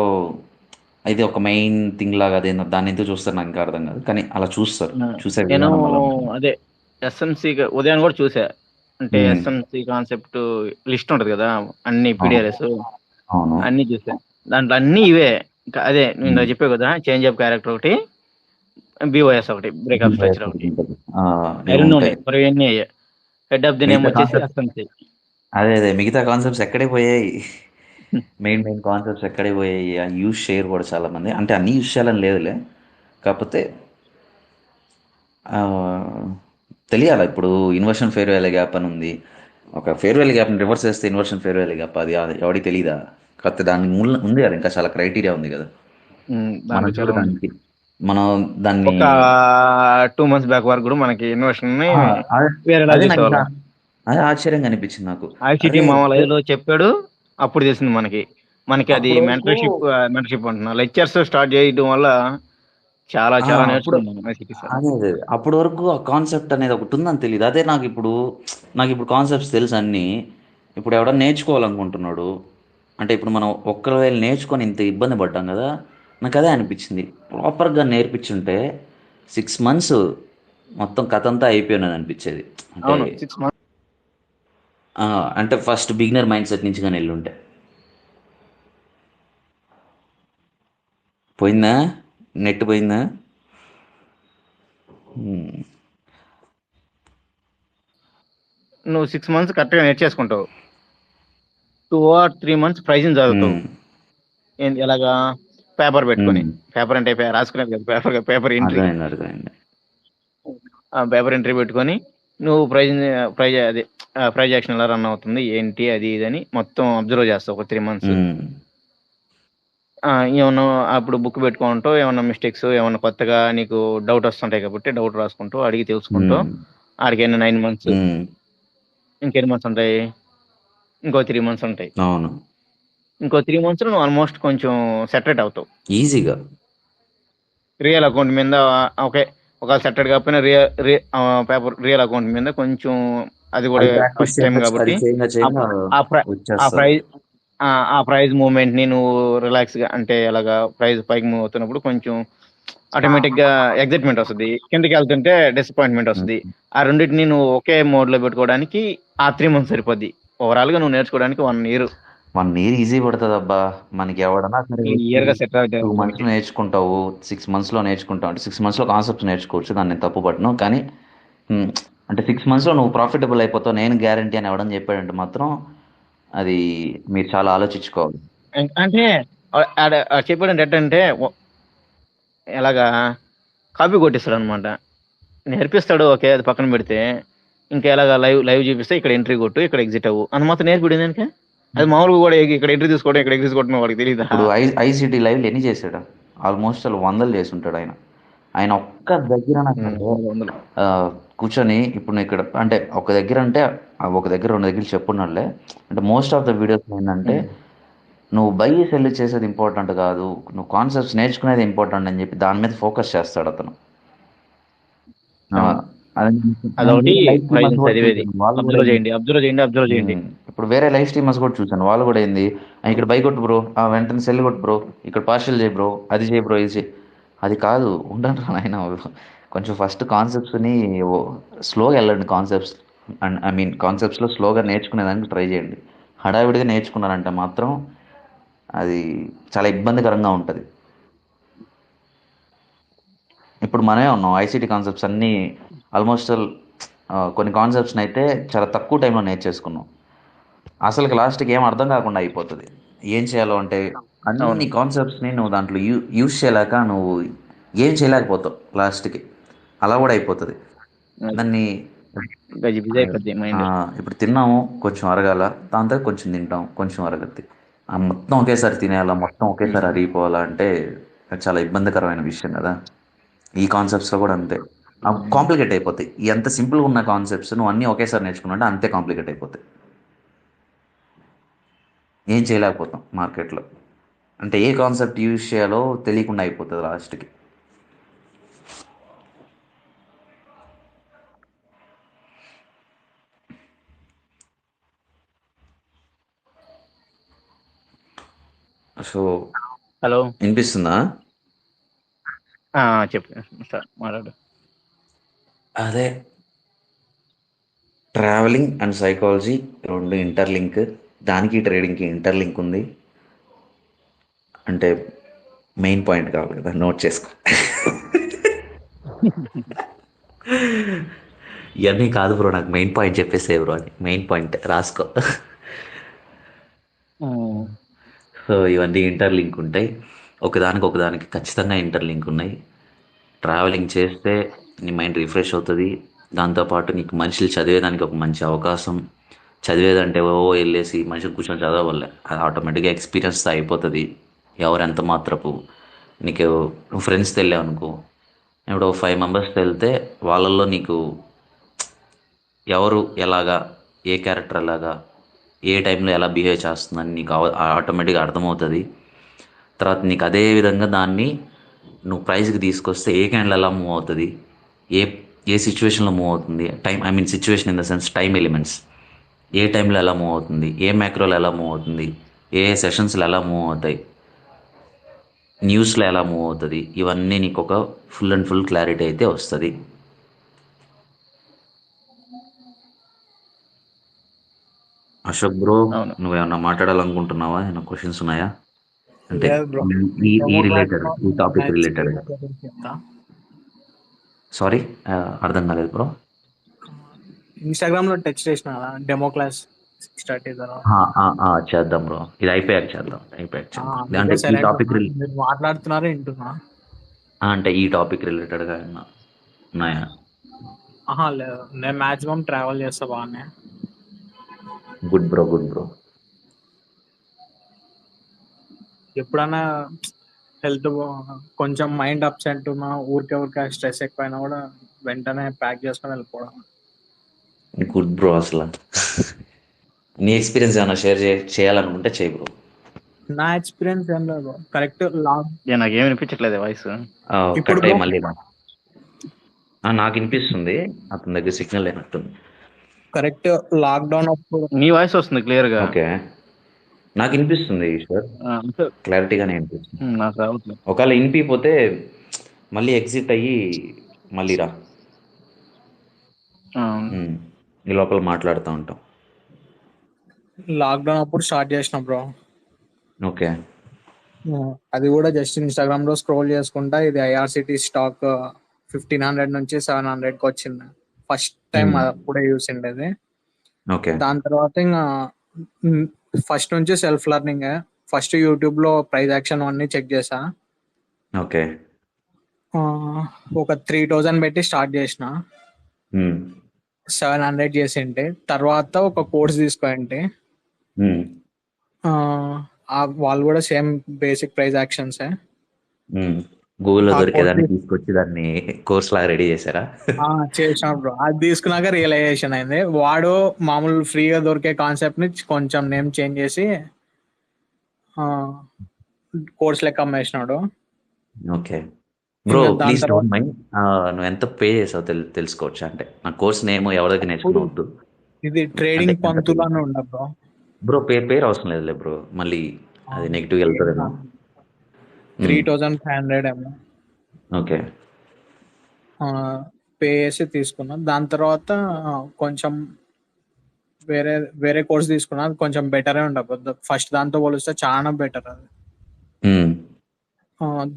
ఇది ఒక మెయిన్ థింగ్ లాగా అదే దాన్ని ఎందుకు చూస్తారు నాకు ఇంకా అర్థం కాదు, కానీ అలా చూస్తారు. చూసే నేను అదే ఎస్ఎంసి ఉదయం కూడా చూసా. అంటే ఎస్ఎంసి కాన్సెప్ట్ లిస్ట్ ఉంటది కదా, అన్ని పీడిఆర్ఎస్ అన్ని చూసా. దాంట్లో అన్ని ఇవే. అదే నేను చెప్పే కదా, చేంజ్ ఆఫ్ క్యారెక్టర్ ఒకటి, బిఓఎస్ ఒకటి, బ్రేక్అప్ స్ట్రక్చర్ ఒకటి, హెడ్ ఆఫ్ ది నేమ్ వచ్చేసి ఎస్ఎంసి. అదే మిగతా కాన్సెప్ట్స్ ఎక్కడే పోయాయి, మెయిన్ కాన్సెప్ట్స్ ఎక్కడే పోయాయి. యూజ్ చేయరు కూడా చాలా మంది. అంటే అన్ని యూజ్ చేయాలని లేదులే, కాకపోతే తెలియాలి. ఇప్పుడు ఇన్వర్షన్ ఫేర్వెల్ గ్యాప్ అని ఉంది, ఒక ఫేర్వెల్ గ్యాప్ రివర్స్ చేస్తే ఇన్వర్షన్ ఫేర్వెల్ గ్యాప్, అది ఎవరికి తెలియదా? కాకపోతే దాని ఉంది కదా, ఇంకా చాలా క్రైటీరియా ఉంది కదా. మనం దాన్ని 2 months బ్యాక్ వరకు కూడా మనకి ఇన్వర్షన్ అదే ఆశ్చర్యంగా అనిపించింది నాకు. ఐసిటి మామూలు చెప్పాడు, అప్పుడు తెలిసింది మనకి అది మెంటర్షిప్ అంటున్నా. లెక్చర్స్ స్టార్ట్ చేయడం వల్ల చాలా నేర్చుకున్నాను. అదే అప్పటి వరకు ఆ కాన్సెప్ట్ అనేది ఒకటి ఉందని తెలియదు. అదే నాకు ఇప్పుడు కాన్సెప్ట్స్ తెలుసు అన్ని. ఇప్పుడు ఎవడన్నా నేర్చుకోవాలనుకుంటున్నాడు అంటే, ఇప్పుడు మనం ఒక్కవేళ నేర్చుకొని ఇంత ఇబ్బంది పడ్డాం కదా, నాకు అదే అనిపించింది. ప్రాపర్గా నేర్పించుంటే 6 months మొత్తం కథ అంతా అయిపోయినది అనిపించేది. అంటే ఫస్ట్ బిగినర్ మైండ్ సెట్ నుంచి కానీ వెళ్ళుంటే. పోయిందా నెట్ పోయిందా? నువ్వు 6 months కరెక్ట్గా నేర్చేసుకుంటావు, 2 or 3 months ప్రైజింగ్ చదువుతావు. ఎలాగా? పేపర్ పెట్టుకొని, పేపర్ అంటే రాసుకునేది కదా, పేపర్ ఎంట్రీ, పేపర్ ఎంట్రీ పెట్టుకొని నువ్వు ప్రైజ్ యాక్షన్ ఎలా రన్ అవుతుంది ఏంటి అది ఇదని మొత్తం అబ్జర్వ్ చేస్తావు ఒక 3 months. ఏమన్నా అప్పుడు బుక్ పెట్టుకుంటావు, ఏమన్నా మిస్టేక్స్ ఏమన్నా కొత్తగా నీకు డౌట్ వస్తుంటాయి కాబట్టి డౌట్ రాసుకుంటూ అడిగి తెలుసుకుంటూ ఆడికైనా 9 months, ఇంకెన్ని మంత్స్ ఉంటాయి? ఇంకో 3 months ఉంటాయి. ఇంకో 3 months నువ్వు ఆల్మోస్ట్ కొంచెం సెటరేట్ అవుతావు ఈజీగా. రియల్ అకౌంట్ మీద ఓకే, ఒకవేళ సెటరేట్ కాకపోయినా పేపర్ రియల్ అకౌంట్ మీద కొంచెం, అది కూడా ఫస్ట్ టైం కాబట్టి ఆ ప్రైజ్ మూవ్మెంట్ ని నువ్వు రిలాక్స్ గా, అంటే అలాగా ప్రైజ్ పైకి మూవ్ అవుతున్నప్పుడు కొంచెం ఆటోమేటిక్ గా ఎగ్జైట్మెంట్ వస్తుంది, కిందకి వెళ్తుంటే డిసప్పాయింట్మెంట్ వస్తుంది. ఆ రెండింటిని నువ్వు ఒకే మోడ్ లో పెట్టుకోవడానికి ఆ 3 months సరిపోద్ది. ఓవరాల్ గా నువ్వు నేర్చుకోవడానికి 1 year 1 ఇయర్ ఈజీ పడుతుంది అబ్బా. మనకి ఎవడన్నా సరే క్లియర్ గా సెట్ 2 అవుతాయి మంత్స్లో నేర్చుకుంటావు, 6 మంత్స్లో నేర్చుకుంటావు అంటే 6 మంత్స్లో కాన్సెప్ట్స్ నేర్చుకోవచ్చు, దాన్ని నేను తప్పు పట్టను. కానీ ఉమ్, అంటే 6 మంత్స్లో నువ్వు ప్రాఫిటబుల్ అయిపోతావు నేను గ్యారంటీ అని ఎవడని చెప్పాడంటే మాత్రం అది మీరు చాలా ఆలోచించుకోవాలి. అంటే చెప్పాడంటే ఎట్టంటే ఎలాగా కాపీ కొట్టిస్తాడు అనమాట. నేర్పిస్తాడు, ఓకే, అది పక్కన పెడితే ఇంకా ఎలాగా లైవ్ లైవ్ చూపిస్తే ఇక్కడ ఎంట్రీ కొట్టు, ఇక్కడ ఎగ్జిట్ అవ్వు అని మాత్రం నేర్పిడింది దానికి. అది మామూలుగా కూడా ఇక్కడ ఎంట్రీ తీసుకోవడం, ఇక్కడ ఎగ్జిట్ కొట్టడం వాడికి తెలియదా? ఇప్పుడు ఐసిటీ లైవ్లు ఎన్ని చేశాడు? ఆల్మోస్ట్ అలా 100 చేసి ఉంటాడు ఆయన. ఆయన ఒక్క దగ్గర ఆ, కూర్చొని ఇప్పుడు నేను ఇక్కడ అంటే ఒక దగ్గర అంటే ఒక దగ్గర 2 దగ్గర చెప్పున్నాడులే. అంటే మోస్ట్ ఆఫ్ ద వీడియోస్ ఏంటంటే నువ్వు బై సెల్ చేసేది ఇంపార్టెంట్ కాదు, నువ్వు కాన్సెప్ట్స్ నేర్చుకునేది ఇంపార్టెంట్ అని చెప్పి దాని మీద ఫోకస్ చేస్తాడు అతను. ఆ, అది అదొకటి live streamers కూడా చదివేది. చూశాను. వాళ్ళు కూడా అబ్జర్వ్ చేయండి, అబ్జర్వ్ చేయండి, అబ్జర్వ్ చేయండి. ఇప్పుడు వేరే లైవ్ స్ట్రీమర్స్ కూడా చూసాను, వాళ్ళు కూడా ఏంది ఇక్కడ బై కొట్టు బ్రో, వెంటనే సెల్ కొట్టు బ్రో, ఇక్కడ పార్షల్ చేయి బ్రో, అది చేయి బ్రో, ఇది చేయి. అది కాదు, ఉండండి ఆయన కొంచెం ఫస్ట్ కాన్సెప్ట్స్ని స్లోగా వెళ్ళండి. కాన్సెప్ట్స్ అండ్ ఐ మీన్ కాన్సెప్ట్స్లో స్లోగా నేర్చుకునేదానికి ట్రై చేయండి. హడావిడిగా నేర్చుకున్నారంటే మాత్రం అది చాలా ఇబ్బందికరంగా ఉంటుంది. ఇప్పుడు మనమే ఉన్నాం ఐసీటీ కాన్సెప్ట్స్ అన్నీ ఆల్మోస్ట్ కొన్ని కాన్సెప్ట్స్ని అయితే చాలా తక్కువ టైంలో నేర్చేసుకున్నాం. అసలుకి లాస్ట్కి ఏం అర్థం కాకుండా అయిపోతుంది. ఏం చేయాలో అంటే అన్ని కాన్సెప్ట్స్ని నువ్వు దాంట్లో యూస్ చేయలేక నువ్వు ఏం చేయలేకపోతావు లాస్ట్కి. అలా కూడా అయిపోతుంది. దాన్ని గజిబిజి అయిపోద్ది మైండ్. ఇప్పుడు తిన్నాము కొంచెం అరగాల, దాని తర్వాత కొంచెం తింటాం కొంచెం అరగద్ది. ఆ మొత్తం ఒకేసారి తినేయాలా, మొత్తం ఒకేసారి అరిగిపోవాలా అంటే అది చాలా ఇబ్బందికరమైన విషయం కదా. ఈ కాన్సెప్ట్స్లో కూడా అంతే కాంప్లికేట్ అయిపోతాయి. ఎంత సింపుల్గా ఉన్న కాన్సెప్ట్స్ నువ్వు అన్నీ ఒకేసారి నేర్చుకున్నా అంతే కాంప్లికేట్ అయిపోతాయి. ఏం చేయలేకపోతాం మార్కెట్లో. అంటే ఏ కాన్సెప్ట్ యూజ్ చేయాలో తెలియకుండా అయిపోతుంది లాస్ట్కి. సో హలో, వినిపిస్తుందా? చెప్పు సార్, మాట్లాడు. అదే ట్రావెలింగ్ అండ్ సైకాలజీ 2 ఇంటర్లింక్. దానికి ట్రేడింగ్కి ఇంటర్లింక్ ఉంది. అంటే మెయిన్ పాయింట్ కావాలి కదా, నోట్ చేసుకో. ఇవన్నీ కాదు బ్రో, నాకు మెయిన్ పాయింట్ చెప్పేసే బ్రో అని. మెయిన్ పాయింట్ రాసుకో. సో ఇవన్నీ ఇంటర్లింక్ ఉంటాయి, ఒకదానికి ఖచ్చితంగా ఇంటర్లింక్ ఉన్నాయి. ట్రావెలింగ్ చేస్తే నీ మైండ్ రిఫ్రెష్ అవుతుంది. దాంతోపాటు నీకు మనుషులు చదివేదానికి ఒక మంచి అవకాశం. చదివేదంటే వెళ్ళేసి మనుషులు కూర్చొని చదవలే, అది ఆటోమేటిక్గా ఎక్స్పీరియన్స్తో అయిపోతుంది. ఎవరు ఎంత మాత్రపు నీకు నువ్వు ఫ్రెండ్స్తో వెళ్ళావు అనుకో, ఇప్పుడు 5 మెంబర్స్తో వెళ్తే వాళ్ళల్లో నీకు ఎవరు ఎలాగా, ఏ క్యారెక్టర్ ఎలాగా, ఏ టైంలో ఎలా బిహేవ్ చేస్తుందని నీకు ఆటోమేటిక్గా అర్థమవుతుంది. తర్వాత నీకు అదే విధంగా దాన్ని నువ్వు ప్రైజ్కి తీసుకొస్తే ఏ క్యాండిల్ ఎలా మూవ్ అవుతుంది, ఏ ఏ సిచ్యువేషన్లో మూవ్ అవుతుంది, time I mean situation in the sense time elements, ఏ టైంలో ఎలా మూవ్ అవుతుంది, ఏ మ్యాక్రోలో ఎలా మూవ్ అవుతుంది, ఏ సెషన్స్లో ఎలా మూవ్ అవుతాయి, న్యూస్లో ఎలా మూవ్ అవుతుంది, ఇవన్నీ నీకు ఒక ఫుల్ అండ్ ఫుల్ క్లారిటీ అయితే వస్తుంది. అశోక్ బ్రో, నువ్వేమన్నా మాట్లాడాలనుకుంటున్నావా? ఏమైనా క్వశ్చన్స్ ఉన్నాయా? అంటే ఈ రిలేటెడ్, ఈ టాపిక్ రిలేటెడ్. సారీ, అర్థం కాలేదు బ్రో. ఇన్స్టాగ్రామ్ లో టెక్స్ట్ చేసిన డెమో క్లాస్ స్టార్ట్ చేద్దాం బ్రో, ఇది అయిపోయాక చేద్దాం. అంటే ఈ టాపిక్ మాట్లాడుతున్నారా వింటున్నా? అంటే ఈ టాపిక్ రిలేటెడ్గా ఉన్నాయా? లేదు, నేను మాక్సిమం ట్రావెల్ చేస్తా బాగానే. Good bro, good bro. ఎప్పుడన్నా హెల్త్ కొంచెం మైండ్ అప్సెట్ ఉన్నా, ఊరికే స్ట్రెస్ ఎక్కువైనా కూడా వెంటనే ప్యాక్ చేసుకొని వెళ్ళిపోవడం. Good bro. అసలు నీ ఎక్స్పీరియన్స్ ఏమైనా షేర్ చేయాలనుకుంటే చేయి బ్రో. నా ఎక్స్పీరియన్స్ ఏం లేదు, కరెక్ట్ నాకేం వినిపించట్లేదు వాయిస్. ఇప్పుడు మళ్ళీ నాకు వినిపిస్తుంది, అతని దగ్గర సిగ్నల్ లేనట్టుంది. కరెక్ట్ లాక్డౌన్ అప్పుడు నీ వాయిస్ వస్తుంది క్లియర్ గా. ఓకే, నాకు వినిపిస్తుంది ఈశ్వర్, క్లారిటీగానే వినిపిస్తుంది. నాకు రావట్లేదు. ఒకవేళ వినిపిపోతే మళ్ళీ ఎగ్జిట్ అయ్యి మళ్ళీ రా, ఈ లోపల మాట్లాడుతూ ఉంటాం. లాక్డౌన్ అప్పుడు స్టార్ట్ చేసిన బ్రో. ఓకే. అది కూడా జస్ట్ ఇన్స్టాగ్రామ్ లో స్క్రోల్ చేసుకుంటా ఇది ఐఆర్సిటీ స్టాక్ 1500 నుంచి 700కి వచ్చింది. ఫస్ట్ టైం హ్మ్. అప్పుడే చూసిండేది. ఓకే. దాని తర్వాత ఇంకా ఫస్ట్ నుంచి సెల్ఫ్ లెర్నింగ్. ఫస్ట్ యూట్యూబ్ లో ప్రైస్ యాక్షన్ అన్ని చెక్ చేసా. ఓకే. ఆ, ఒక 3000 పెట్టి స్టార్ట్ చేసిన. హ్మ్. 700 చేసింటే తర్వాత ఒక కోర్స్ తీసుకోండి. హ్మ్. వాళ్ళు కూడా సేమ్ బేసిక్ ప్రైస్ యాక్షన్స్. హ్మ్. గూగుల్‌లో ఆ కోర్స్ దొరికేదాన్ని తీసుకొచ్చి దాన్ని కోర్స్‌లాగా రెడీ చేశారా? చేసిన బ్రో. అది తీసుకున్నాక రియలైజేషన్ అయింది. వాడు మామూలు ఫ్రీగా దొరికే కాన్సెప్ట్ ని కొంచెం నేమ్ చేంజ్ చేసి కోర్స్ లెక్క అమ్మేసినాడు. ఓకే. బ్రో ఇంకా దాని ప్లీజ్ తర్వాత డోంట్ మైండ్. నువ్వు ఎంత పే చేసావో తెలుసుకోవచ్చా? అంటే నా కోర్స్ నేమ్ ఎవరి దగ్గర అప్పుడు నేర్చుకునవద్దు. ఇది అంటే ట్రేడింగ్ ఎంత పే పంతులు అని చేసావు? ఉండ బ్రో. బ్రో పేరు అవసరం లేదులే బ్రో. మళ్ళీ అది నెగెటివ్‌గా ఏం వెళ్తదేమో. కాదు. హ్మ్. 3500 ఏమో ఓకే. పే చేసి తీసుకున్నా. దాని తర్వాత కొంచెం వేరే వేరే కోర్స్ తీసుకున్నా. అది కొంచెం బెటరే ఉండదు. ఫస్ట్ దాంతో పోలిస్తే చాలా బెటర్ అది. హ్మ్.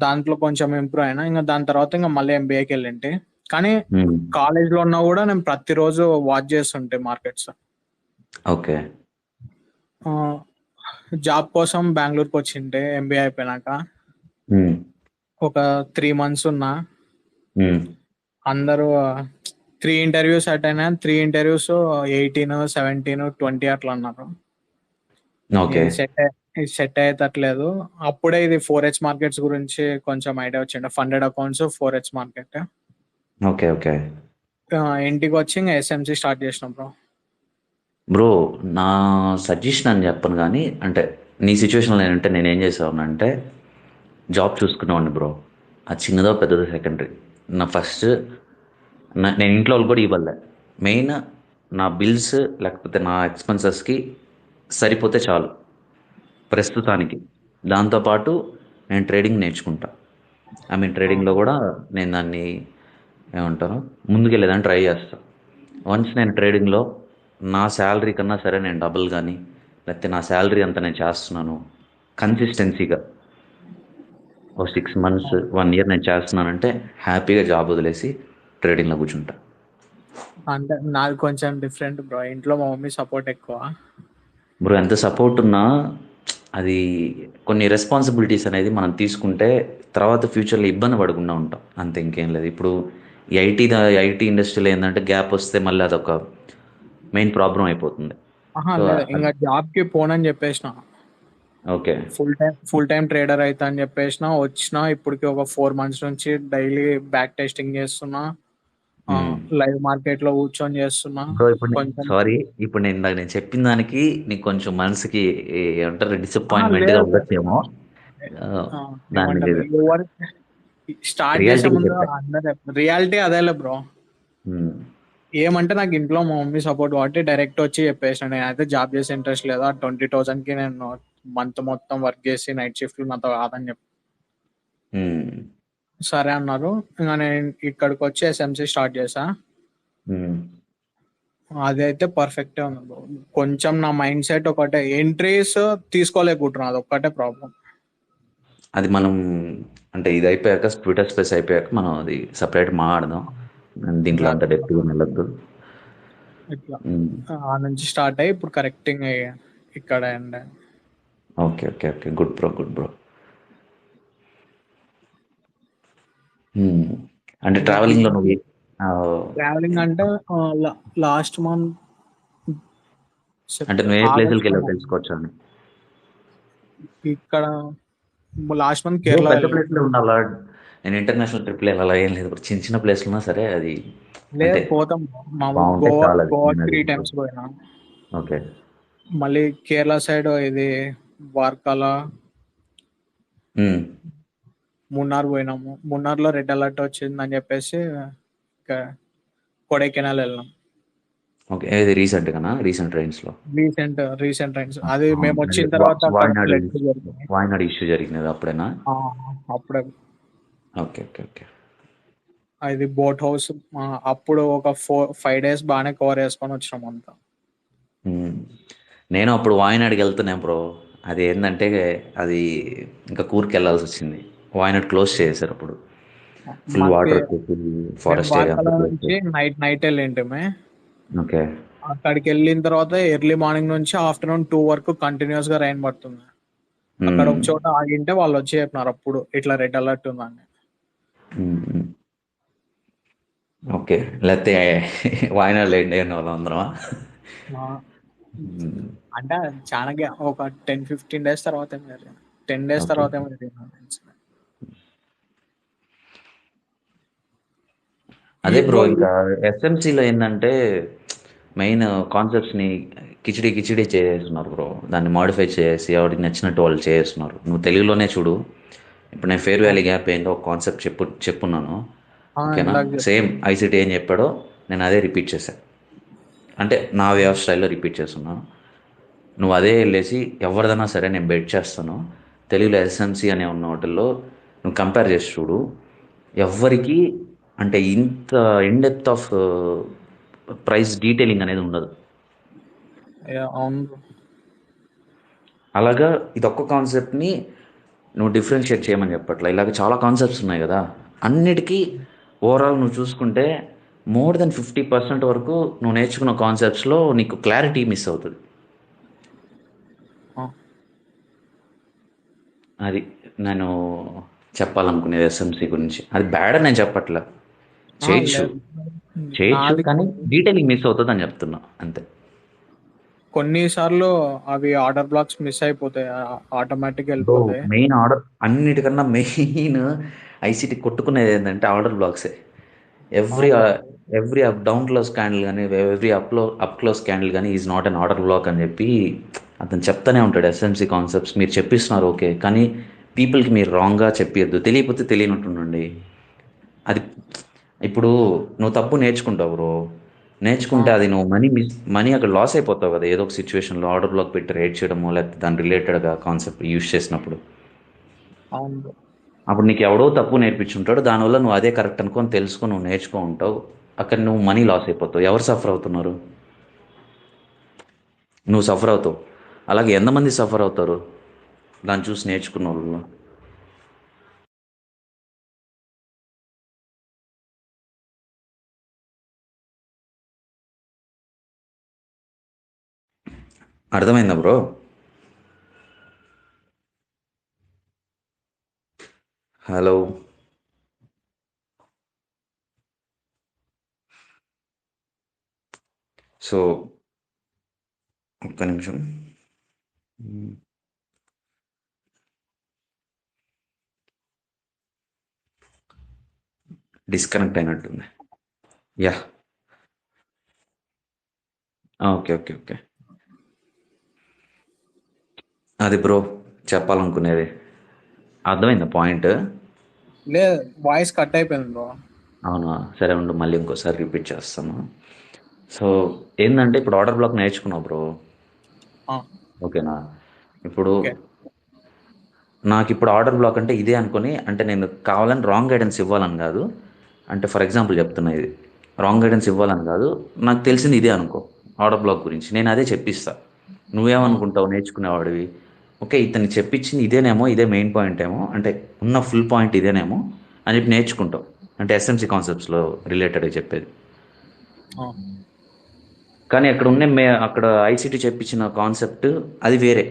దాంట్లో కొంచెం ఇంప్రూవ్ అయినా. ఇంకా దాని తర్వాత ఇంకా మళ్ళీ ఎంబీఏకి వెళ్ళింటి. కానీ హ్మ్. కాలేజ్ లో ఉన్నా కూడా నేను ప్రతిరోజు వాచ్ చేస్తుంటే మార్కెట్స్. ఓకే. జాబ్ కోసం బెంగళూరుకి వచ్చింటే ఎంబీఏ అయిపోయినాక హ్మ్. ఒక 3 మంత్స్ ఉన్నా. హ్మ్. అందరూ 3 ఇంటర్వ్యూస్ అటెండ్ అయినా. 3 ఇంటర్వ్యూస్ 18, 17, 20 అట్లా అన్నారు. ఓకే. ఇది సెట్ అయ్యేటట్లేదు. అప్పుడే ఇది 4H మార్కెట్స్ గురించి కొంచెం ఐడియా వచ్చిండే. Funded accounts 4H market. Okay. Okay. ఇంటికి వచ్చి ఇంకా ఎస్ఎంసి స్టార్ట్ చేసినాం బ్రో. బ్రో నా సజెషన్ అని చెప్పను గానీ, అంటే నీ సిచ్యువేషన్‌లో నేనేం చేసేవాడినంటే జాబ్ చూసుకునేవాడిని బ్రో. అది చిన్నదో పెద్దదో సెకండరీ. నా ఫస్ట్ నేను ఇంట్లో వాళ్ళకి కూడా ఇవ్వలే. మెయిన్ నా బిల్స్ లేకపోతే నా ఎక్స్‌పెన్సెస్‌కి సరిపోతే చాలు ప్రస్తుతానికి. దాంతోపాటు నేను ట్రేడింగ్ నేర్చుకుంటా. ట్రేడింగ్‌లో కూడా నేను దాన్ని ఏమంటారు ముందుకెళ్ళేదాన్ని ట్రై చేస్తా. వన్స్ నేను ట్రేడింగ్‌లో నా శాలరీ కన్నా సరే నేను డబుల్ గానీ, లేకపోతే నా శాలరీ అంత నేను చేస్తున్నాను కన్సిస్టెన్సీగా ఒక 6 మంత్స్, 1 ఇయర్ నేను చేస్తున్నానంటే హ్యాపీగా జాబ్ వదిలేసి ట్రేడింగ్‌లో కూర్చుంటా. అంటే నాది కొంచెం డిఫరెంట్ బ్రో. ఇంట్లో మా మమ్మీ సపోర్ట్ ఎక్కువ. బ్రో ఎంత సపోర్ట్ ఉన్నా అది కొన్ని రెస్పాన్సిబిలిటీస్ అనేది మనం తీసుకుంటే తర్వాత ఫ్యూచర్‌లో ఇబ్బంది పడకుండా ఉంటాం. అంతే ఇంకేం లేదు. ఇప్పుడు ఈ ఐటీ ఇండస్ట్రీలో ఏందంటే గ్యాప్ వస్తే మళ్ళీ అదొక మెయిన్ ప్రాబ్లమ్ అయిపోతుంది. సో, లేదు ఇంకా జాబ్ కి పోనని చెప్పేసిన. ఓకే. ఫుల్ టైం ట్రేడర్ అయితా అని చెప్పేసిన. వచ్చిన ఇప్పటికి ఒక 4 మంత్స్ నుంచి డైలీ బ్యాక్ టెస్టింగ్ చేస్తున్నా. హ్మ్. లైవ్ మార్కెట్ లో కూర్చొని చేస్తున్నా. బ్రో ఇప్పుడు కొంచెం సారీ ఇప్పుడు నేను చెప్పిన దానికి నీకు కొంచెం మనసుకి ఏమంటారు డిసప్పాయింట్మెంట్‌గా లేదు ఉండొచ్చేమో. ఆహ్, దాన్ని ఏమంటారు లేదు. ఎవరు స్టార్ట్ చేసే రియాలిటీగా ముందు చెప్పా. అందరు రియాలిటీ అదేలే బ్రో. హ్మ్. ఏమంటే నాకు ఇంట్లో మా మమ్మీ సపోర్ట్ కాబట్టి డైరెక్ట్ వచ్చి చెప్పేసిన. నేను అయితే జాబ్ చేసే ఇంట్రెస్ట్ లేదా. 20,000 కి నేను మంత్ మొత్తం వర్క్ చేసి నైట్ షిఫ్ట్ నాతో కాదని చెప్పి హ్మ్. సరే అన్నారు. ఇంకా నేను ఇక్కడికి వచ్చి ఎస్ఎంసి స్టార్ట్ చేసా. హ్మ్. అదైతే పర్ఫెక్టే ఉంది bro. కొంచెం నా మైండ్ సెట్ ఒకటే ఎంట్రీస్ తీసుకోలేకుంటున్నా. అది ఒక్కటే ప్రాబ్లం. అది మనం అంటే ఇది అయిపోయాక ట్విట్టర్ స్పేస్ అయిపోయాక మనం అది సెపరేట్ మాట్లాడదాం. దీంట్లో అంత డెప్త్‌గా వెళ్ళొద్దు. ఇట్లా హ్మ్. ఆ నుంచి స్టార్ట్ అయ్యి ఇప్పుడు కరెక్టింగ్ ఇక్కడ and okay. Okay. Okay. Good bro. Good bro. హ్మ్. అంటే ట్రావెలింగ్‌లో నువ్వు ట్రావెలింగ్ అంటే లాస్ట్ మంత్ అంటే నువ్వు ఏ ఆగస్ట్ లో ప్లేసులకెళ్ళావో తెలుసుకోవచ్చా అని? ఇక్కడ లాస్ట్ మంత్ బ్రో కేరళ పెద్ద వెళ్ళాం. ప్లేస్‌లే ఉండాలా? నేను ఇంటర్నేషనల్ ట్రిప్‌లు ఎళ్ళాలా ఏం లేదు. చిన్న ప్లేస్‌లు ఉన్నా సరే అది లేదు అంటే పోతాం. మామూలు బావుంటే గోవా చాలది. గోవా నేనది 3 చెప్పేది. టైమ్స్ పోయినా. ఓకే. మళ్ళీ కేరళ సైడ్ ఇది వార్కల, హ్మ్. మున్నార్ పోయినాము. మున్నార్లో రెడ్ అలర్ట్ వచ్చిందని చెప్పేసి ఇక కొడైకెనాల్ వెళ్ళినాం. ఓకే. ఏది రీసెంట్‌గానా? రీసెంట్ ట్రైన్స్‌లో? రీసెంట్ టైమ్స్ అది మేము అవును. అదే వచ్చిన తర్వాత అక్కడ వాయనాడు ఫ్లడ్ జరిగింది. వాయనాడు ఇష్యూ జరిగినది అప్పుడేనా? ఆ, అప్పుడే ఓకే. ఓకే. ఓకే. అది బోట్ హౌస్. అప్పుడు ఒక 5 days బాగానే కవర్ చేసుకొని వచ్చినాం అంతా. హ్మ్. నేను అప్పుడు వాయనాడుకి వెళ్తున్నాను బ్రో. అది ఏంటంటే అది ఇంకా కూర్కి వెళ్ళాల్సి వచ్చింది. వాయనాడ్ క్లోజ్ చేశారు అప్పుడు. ఫుల్ మాకి వాటర్ వచ్చేసి మేము ఫారెస్ట్ ఏరియా అంతా బార్కల క్లోజ్ నుంచి చేశారు. నైట్ నైట్ వెళ్ళింటిమి. ఓకే. అక్కడికి వెళ్ళిన తర్వాత ఎర్లీ మార్నింగ్ నుంచి ఆఫ్టర్నూన్ 2 వరకు కంటిన్యూస్ గా రైన్ పడుతుంది. అక్కడ ఒక చోట ఆగింటే వాళ్ళు వచ్చి చెప్పినారు అప్పుడు ఇట్లా రెడ్ అలర్ట్ ఉందని. ఓకే. లేకపోతే వాయనాడులో ఎండ్ అయిన వాళ్ళం అందరమా? ఆ, అంటే చాలా ఒక 10-15 డేస్ తర్వాత ఏమో జరిగింది. 10 డేస్ ఓకే. తర్వాత ఏమో జరిగింది. అదే బ్రో, బ్రో ఇంకా ఎస్ఎంసీలో ఏంటంటే మెయిన్ కాన్సెప్ట్స్ని కిచిడి కిచిడి చేసేస్తున్నారు బ్రో. దాన్ని మాడిఫై చేసి ఎవరికి నచ్చినట్టు వాళ్ళు చేస్తున్నారు. నువ్వు తెలుగులోనే చూడు. ఇప్పుడు నేను ఫేర్ వ్యాలీ గ్యాప్ ఏందో ఒక కాన్సెప్ట్ చెప్పున్నాను. ఓకేనా? ఇందాక సేమ్ ఐసిటీ ఏం చెప్పాడో నేను అదే రిపీట్ చేశాను. అంటే నా వే ఆఫ్ స్టైల్లో రిపీట్ చేస్తున్నాను. నువ్వు అదే వెళ్ళేసి ఎవరిదైనా సరే నేను బెట్ చేస్తాను, తెలుగులో ఎస్ఎంసి అనే ఉన్న వాటిల్లో నువ్వు కంపేర్ చేసి చూడు. ఎవ్వరికి అంటే ఇంత in depth of price detailing అనేది ఉండదు. అవును. అలాగా ఇదొక్క కాన్సెప్ట్ని నువ్వు డిఫరెన్షియేట్ చేయమని చెప్పట్లా. ఇలాగ చాలా కాన్సెప్ట్స్ ఉన్నాయి కదా, అన్నిటికీ ఓవరాల్ నువ్వు చూసుకుంటే మోర్ దెన్ 50% వరకు నువ్వు నేర్చుకున్న కాన్సెప్ట్స్లో నీకు క్లారిటీ మిస్ అవుతుంది. ఆ, అది నేను చెప్పాలనుకునేది ఎస్ఎంసి గురించి. అది బ్యాడ్ అని నేను చెప్పట్లా, చేయొచ్చు లేదు. చేయొచ్చు నాది కానీ డీటెయిలింగ్ మిస్ అవుతుంది అని చెప్తున్నా అంతే. కొన్నిసార్లు అవి ఆర్డర్ బ్లాక్స్ మిస్ అయిపోతాయి, ఆటోమేటిక్ బ్రో, వెళ్ళిపోతాయి. మెయిన్ ఆర్డర్ అన్నిటికన్నా మెయిన్ ఐసీటీ కొట్టుకునేది ఏంటంటే ఆర్డర్ బ్లాక్సే. ఎవ్రీ అవును. ఎవ్రీ డౌన్ క్లోజ్ క్యాండిల్ కానీ ఎవ్రీ అప్ క్లోజ్ క్యాండిల్ కానీ is not an order black అని చెప్పి అతను చెప్తానే ఉంటాడు. ఎస్ఎంసి కాన్సెప్ట్స్ మీరు చెప్పిస్తున్నారు ఓకే, కానీ పీపుల్కి మీరు రాంగ్గా చెప్పొద్దు. తెలియకపోతే తెలియనట్టుండండి. అది ఇప్పుడు నువ్వు తప్పు నేర్చుకుంటావు బ్రో. ఆ, నేర్చుకుంటే అది నువ్వు మనీ అక్కడ లాస్ అయిపోతావు కదా, ఏదో ఒక సిచ్యువేషన్లో ఆర్డర్ బ్లాక్ పెట్టి రేట్ చేయడమో లేకపోతే దాని రిలేటెడ్గా కాన్సెప్ట్ యూజ్ చేసినప్పుడు. అవును. అప్పుడు నీకు ఎవడో తప్పు నేర్పించుంటాడు, దానివల్ల నువ్వు అదే కరెక్ట్ అనుకొని తెలుసుకొని నువ్వు నేర్చుకో ఉంటావు. అక్కడ నువ్వు మనీ లాస్ అయిపోతావు. ఎవరు సఫర్ అవుతున్నారు? నువ్వు సఫర్ అవుతావు. అలాగే ఎంతమంది సఫర్ అవుతారు దాన్ని చూసి నేర్చుకున్న వాళ్ళు? అర్థమైందా బ్రో? హలో. సో ఒక్క నిమిషం. డిస్కనెక్ట్ అయినట్టుంది. యా. Okay okay okay. అది బ్రో చెప్పాలనుకునేది. అర్థమైందా పాయింట్? లేదు, వాయిస్ కట్ అయిపోయింది బ్రో. అవునా, సరే ఉండు, మళ్ళీ ఇంకోసారి రిపీట్ చేస్తాను. సో ఏంటంటే ఇప్పుడు ఆర్డర్ బ్లాక్ నేర్చుకున్నావు బ్రో, ఆ, ఓకేనా? ఇప్పుడు ఓకే. నాకు ఇప్పుడు ఆర్డర్ బ్లాక్ అంటే ఇదే అనుకొని, అంటే నేను కావాలని రాంగ్ గైడెన్స్ ఇవ్వాలని కాదు. అంటే ఫర్ ఎగ్జాంపుల్ చెప్తున్నా, ఇది రాంగ్ గైడెన్స్ ఇవ్వాలని కాదు. నాకు తెలిసింది ఇదే అనుకో ఆర్డర్ బ్లాక్ గురించి, నేను అదే చెప్పిస్తా. ఆ, నువ్వేమనుకుంటావు నేర్చుకునేవాడివి? ఓకే, ఇతన్ని చెప్పించింది ఇదేనేమో, ఇదే మెయిన్ పాయింట్ ఏమో, అంటే ఉన్న ఫుల్ పాయింట్ ఇదేనేమో అని చెప్పి నేర్చుకుంటావు. అంటే ఎస్ఎంసి కాన్సెప్ట్స్లో రిలేటెడ్గా చెప్పేది. ఆ, కానీ అక్కడ ఐసీటీ చెప్పించిన కాన్సెప్ట్ అది వేరే,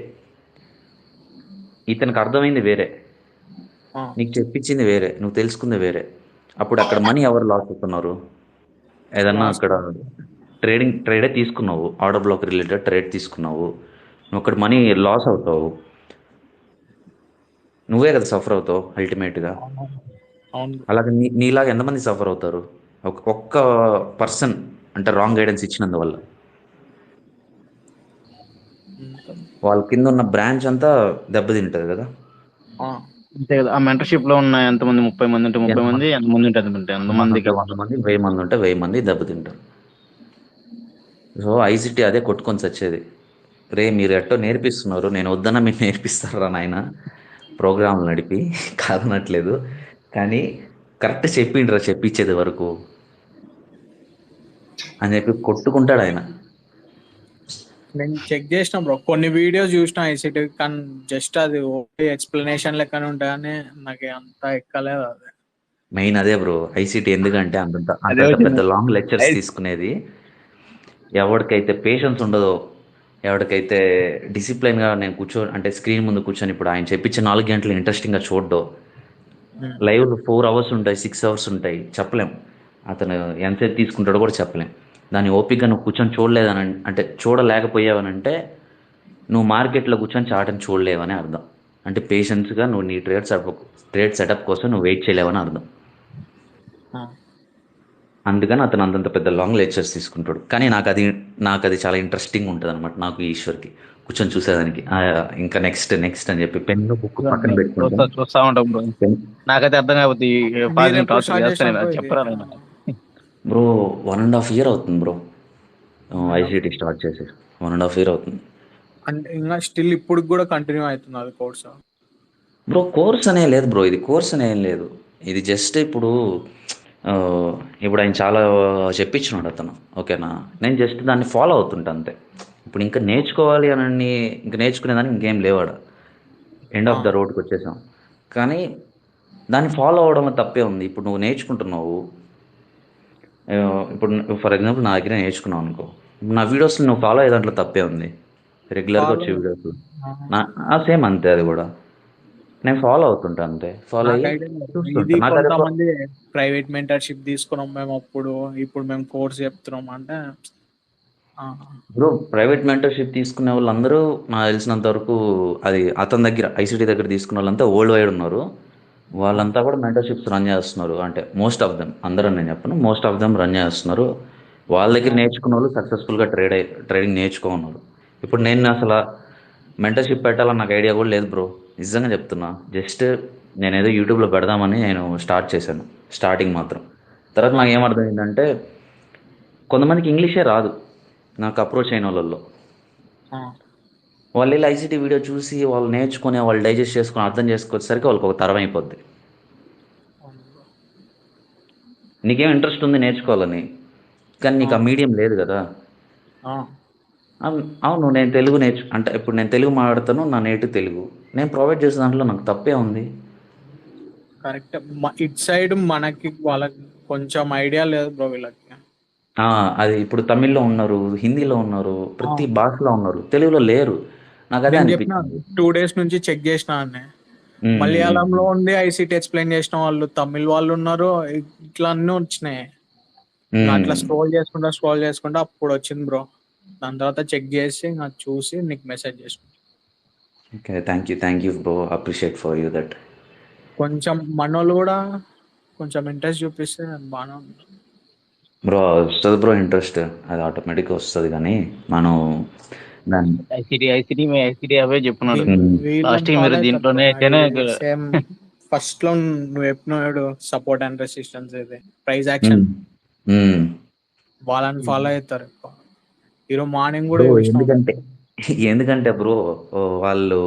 ఇతనికి అర్థమైంది వేరే, ఆ, నీకు చెప్పించింది వేరే, నువ్వు తెలుసుకుంది వేరే. అప్పుడు అక్కడ మనీ ఎవరు లాస్ అవుతున్నారు? ఏదన్నా లాస్ట్. అక్కడ ట్రేడే తీసుకున్నావు, ఆర్డర్ బ్లాక్ రిలేటెడ్ ట్రేడ్ తీసుకున్నావు, నువ్వు అక్కడ మనీ లాస్ అవుతావు. నువ్వే కదా సఫర్ అవుతావు అల్టిమేట్గా. అవును. అవును. అలాగే నీలాగా ఎంతమంది సఫర్ అవుతారు? ఒక్క పర్సన్ అంటే రాంగ్ గైడెన్స్ ఇచ్చినందువల్ల వాళ్ళ కింద ఉన్న బ్రాంచ్ అంతా దెబ్బతింటుంది కదా. ఆ, అంతే కదా. ఆ మెంటర్షిప్ లో ఉన్న ఎంతమంది, 30 మంది ఉంటే 30 మంది, ఎంతమంది ఎంతమంది ఉంటే ఎంతమంది, 100 మంది ఉంటే ఎంతమందికి 100 మంది, 1000 మంది ఉంటే 1000 మంది దెబ్బతింటారు. సో ఐసిటీ అదే కొట్టుకొని చచ్చేది. రే మీరు ఎట్టో నేర్పిస్తున్నారు, నేను వద్దన్నా మీరు నేర్పిస్తారా నాయన, ప్రోగ్రాంలు నడిపి కాదనట్లేదు, కానీ కరెక్ట్ చెప్పిండ్రా చెప్పించేది వరకు అని చెప్పి కొట్టుకుంటాడు ఆయన. నేను చెక్ చేసిన బ్రో, కొన్ని వీడియోస్ చూసిన ఐసీటీ, కానీ జస్ట్ అది ఓన్లీ ఎక్స్ప్లెనేషన్ లెక్కనే ఉంటాయని నాకు అంత ఎక్కలేదు అది. మెయిన్ అదే బ్రో ఐసీటీ, ఎందుకంటే అంతంత అదే అంతంత వచ్చింది. పెద్ద లాంగ్ లెక్చర్స్ తీసుకునేది ఎవరికైతే పేషెన్స్ ఉండదో, ఎవరికైతే డిసిప్లైన్గా నేను అంటే స్క్రీన్ ముందు కూర్చొని ఇప్పుడు ఆయన చెప్పించే 4 గంటలు ఇంట్రెస్టింగ్గా చూడడం, లైవ్ 4 అవర్స్ ఉంటాయి, 6 అవర్స్ ఉంటాయి, చెప్పలేం అతను ఎంతసేపు తీసుకుంటాడో కూడా చెప్పలేం. దాని ఓపికగా నువ్వు కూర్చొని చూడలేదని అంటే చూడలేకపోయావనంటే నువ్వు మార్కెట్లో కూర్చొని చాటని చూడలేవని అర్థం. అంటే పేషెన్స్గా నువ్వు నీ ట్రేడ్ సెటప్ కోసం నువ్వు వెయిట్ చేయలేవని అర్థం. అందుకని అతను అంతంత పెద్ద లాంగ్ లెక్చర్స్ తీసుకుంటాడు. కానీ నాకు అది చాలా ఇంట్రెస్టింగ్ ఉంటుంది అనమాట. నాకు ఈశ్వర్కి కూర్చొని చూసేదానికి ఇంకా నెక్స్ట్ అని చెప్పి పెన్ను బుక్ పక్కన పెట్టుకుంటాను. చూస్తా ఉంటాం బ్రో. నాకైతే అర్థం కాకపోతే చెప్పరా బ్రో 1.5 year అవుతుంది బ్రో ఐసీటీ స్టార్ట్ చేసి. 1.5 year అవుతుంది. అంటే ఇంకా స్టిల్ ఇప్పుడు కూడా కంటిన్యూ అవుతుంది అది కోర్స్ బ్రో? కోర్స్ అనే లేదు బ్రో, ఇది కోర్స్ అనే ఏం లేదు. ఇది జస్ట్ ఇప్పుడు ఆయన చాలా చెప్పించినాడు అతను, ఓకేనా. నేను జస్ట్ దాన్ని ఫాలో అవుతుంటా అంతే. ఇప్పుడు ఇంకా నేర్చుకోవాలి అని ఇంకా నేర్చుకునేదానికి ఇంకేం లేవాడ, ఎండ్ ఆఫ్ ద రోడ్కి వచ్చేసాం. కానీ దాన్ని ఫాలో అవడంలో తప్పే ఉంది. ఇప్పుడు నువ్వు నేర్చుకుంటున్నావు, ఇప్పుడు ఫర్ ఎగ్జాంపుల్ నా దగ్గర నేర్చుకున్నావు అనుకో, నా వీడియోస్లో నువ్వు ఫాలో అయ్యే దాంట్లో తప్పే ఉంది. రెగ్యులర్గా వచ్చే వీడియోస్ సేమ్ అంతే, అది కూడా నేను ఫాలో అవుతుంటా అంతే. ఫాలో ఇది కొంతమంది ప్రైవేట్ మెంటర్షిప్ తీసుకున్నాం మేము అప్పుడు, ఇప్పుడు మేము కోర్స్ చెప్తున్నాం అంటే బ్రో ప్రైవేట్ మెంటర్షిప్ తీసుకునే వాళ్ళందరూ నాకు తెలిసినంత వరకు అది అతని దగ్గర ఐసీటీ దగ్గర తీసుకున్న వాళ్ళంతా వరల్డ్ వైడ్ ఉన్నారు. వాళ్ళంతా కూడా మెంటర్షిప్స్ రన్ చేస్తున్నారు. అంటే మోస్ట్ ఆఫ్ దెమ్, అందరూ నేను చెప్పను, మోస్ట్ ఆఫ్ దెమ్ రన్ చేస్తున్నారు. వాళ్ళ దగ్గర నేర్చుకున్న వాళ్ళు సక్సెస్ఫుల్గా ట్రేడింగ్ నేర్చుకున్నారు. ఇప్పుడు నేను అసలు మెంటర్షిప్ పెట్టాలని నాకు ఐడియా కూడా లేదు బ్రో, నిజంగా చెప్తున్నా. జస్ట్ నేనేదో యూట్యూబ్లో పెడదామని నేను స్టార్ట్ చేశాను స్టార్టింగ్ మాత్రం. తర్వాత నాకు ఏమర్థమైందంటే కొంతమందికి ఇంగ్లీషే రాదు నాకు అప్రోచ్ అయిన వాళ్ళల్లో. వాళ్ళు వెళ్ళి ఐసీటీ వీడియో చూసి వాళ్ళు నేర్చుకుని వాళ్ళు డైజెస్ట్ చేసుకుని అర్థం చేసుకొచ్చేసరికి వాళ్ళకి ఒక తరం అయిపోద్ది. నీకేం ఇంట్రెస్ట్ ఉంది నేర్చుకోవాలని, కానీ నీకు ఆ మీడియం లేదు కదా. అవును, నేను తెలుగు అంటే ఇప్పుడు నేను తెలుగు మాట్లాడతాను, నా నేటివ్ తెలుగు, నేను ప్రొవైడ్ చేసే దాంట్లో నాకు తప్పే ఉంది. కరెక్ట్. ఇట్ సైడ్ మనకి వాళ్ళకి కొంచెం ఐడియా లేదు బ్రో వీళ్ళకి. అది ఇప్పుడు తమిళ్లో ఉన్నారు, హిందీలో ఉన్నారు, ప్రతి భాషలో ఉన్నారు, తెలుగులో లేరు. నాకు అదే అనిపించింది. 2 days నుంచి చెక్ చేసిన, మలయాళంలో ఉంది ఐసీటీ ఎక్స్ప్లెయిన్ చేసిన వాళ్ళు, తమిళ్ వాళ్ళు ఉన్నారు, ఇట్లా అన్నీ వచ్చినాయి. అట్లా స్క్రోల్ చేసుకుంటా అప్పుడు వచ్చింది బ్రో. దాని తర్వాత చెక్ చేసి నాకు చూసి నీకు మెసేజ్ చేసిన. Okay, thank you bro, appreciate for you that. కొంచెం మనోళ్ళు కూడా కొంచెం ఇంట్రెస్ట్ చూపిస్తే బాగానే ఉంది బ్రో. వస్తుంది బ్రో ఇంట్రెస్ట్, అది ఆటోమేటిక్గా వస్తుంది. కానీ మనం ఐసీటీ అవే చెప్పున్నాడు. ఫస్ట్ లో నువ్వు చెప్పినాడు సపోర్ట్ అండ్ రెసిస్టెన్స్, ఇది ప్రైస్ యాక్షన్, వాళ్ళని ఫాలో అవుతారు. ఈరోజు మార్నింగ్ కూడా ఎందుకంటే బ్రో వాళ్ళు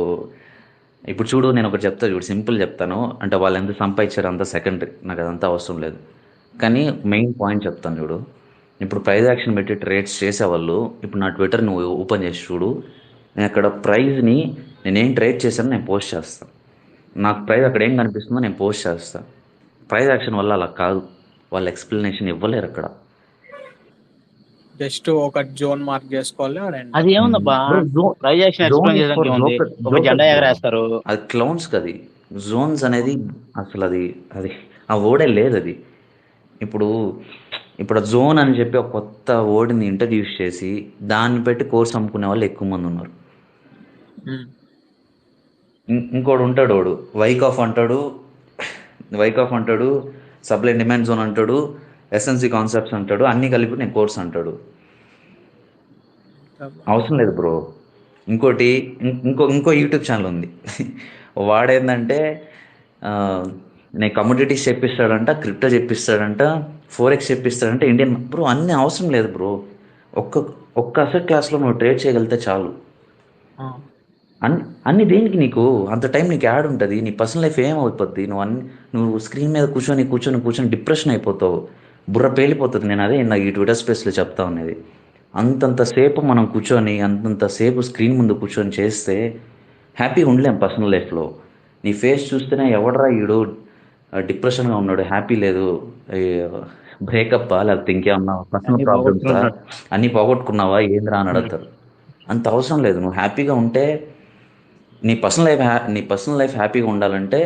ఇప్పుడు చూడు, నేను ఒకటి చెప్తా చూడు, సింపుల్ చెప్తాను. అంటే వాళ్ళు ఎంత సంపాదించారు అంత సెకండరీ, నాకు అదంతా అవసరం లేదు. కానీ మెయిన్ పాయింట్ చెప్తాను చూడు. ఇప్పుడు ప్రైజ్ యాక్షన్ పెట్టి ట్రేడ్స్ చేసేవాళ్ళు, ఇప్పుడు నా ట్విట్టర్ నువ్వు ఓపెన్ చేసి చూడు, నేను అక్కడ ప్రైజ్ని నేనేం ట్రేడ్ చేశానో నేను పోస్ట్ చేస్తాను. నాకు ప్రైజ్ అక్కడ ఏం కనిపిస్తుందో నేను పోస్ట్ చేస్తాను. ప్రైజ్ యాక్షన్ వల్ల అలా కాదు, వాళ్ళు ఎక్స్ప్లెనేషన్ ఇవ్వలేరు అక్కడ. జస్ట్ ఒక జోన్ మార్క్ చేసుకోవాలి. అది ఏముందబ్బా, అది క్లౌన్స్ కది. జోన్స్ అనేది అసలు అది ఆ వర్డే లేదు అది. ఇప్పుడు జోన్ అని చెప్పి ఒక కొత్త వర్డ్ని ఇంట్రడ్యూస్ చేసి దాన్ని పెట్టి కోర్స్ అమ్ముకునే వాళ్ళు ఎక్కువ మంది ఉన్నారు. ఇంకోడు ఉంటాడు, వాడు వైక్ ఆఫ్ అంటాడు, సప్లై డిమాండ్ జోన్ అంటాడు, ఎస్ఎన్సి కాన్సెప్ట్స్ అంటాడు, అన్నీ కలిపి నేను కోర్స్ అంటాడు. అవసరం లేదు బ్రో. ఇంకో యూట్యూబ్ ఛానల్ ఉంది, వాడేందంటే నేను కమోడిటీస్ చెప్పిస్తాడంట, క్రిప్టో చెప్పిస్తాడంట, ఫోరెక్స్ చెప్పిస్తాడంట, ఇండియన్. బ్రో అన్నీ అవసరం లేదు బ్రో. ఒక్క అసెట్ క్లాస్లో నువ్వు ట్రేడ్ చేయగలిగితే చాలు. అన్ని దేనికి నీకు అంత టైం నీకు యాడ్ ఉంటుంది, నీ పర్సనల్ లైఫ్ ఏమవుతుంది. నువ్వు స్క్రీన్ మీద కూర్చొని డిప్రెషన్ అయిపోతావు, బుర్ర పేలిపోతుంది. నేను అదే నాకు ఈ ట్విట్టర్ స్పేస్లో చెప్తా ఉన్నది. అంతంతసేపు మనం కూర్చొని అంతంతసేపు స్క్రీన్ ముందు కూర్చొని చేస్తే హ్యాపీగా ఉండలేం పర్సనల్ లైఫ్లో. నీ ఫేస్ చూస్తేనే ఎవడరా ఈడు డిప్రెషన్గా ఉన్నాడు, హ్యాపీ లేదు, బ్రేకప్పా లేకపోతే ఇంకేమన్నా పర్సనల్ అన్ని ప్రాబ్లమ్సా, పోగొట్టుకుంటున్నాడు. అన్నీ పోగొట్టుకున్నావా ఏంద్రా అని అడుగుతారు. అంత అవసరం లేదు. నువ్వు హ్యాపీగా ఉంటే నీ పర్సనల్ లైఫ్ హ్యాపీగా ఉండాలంటే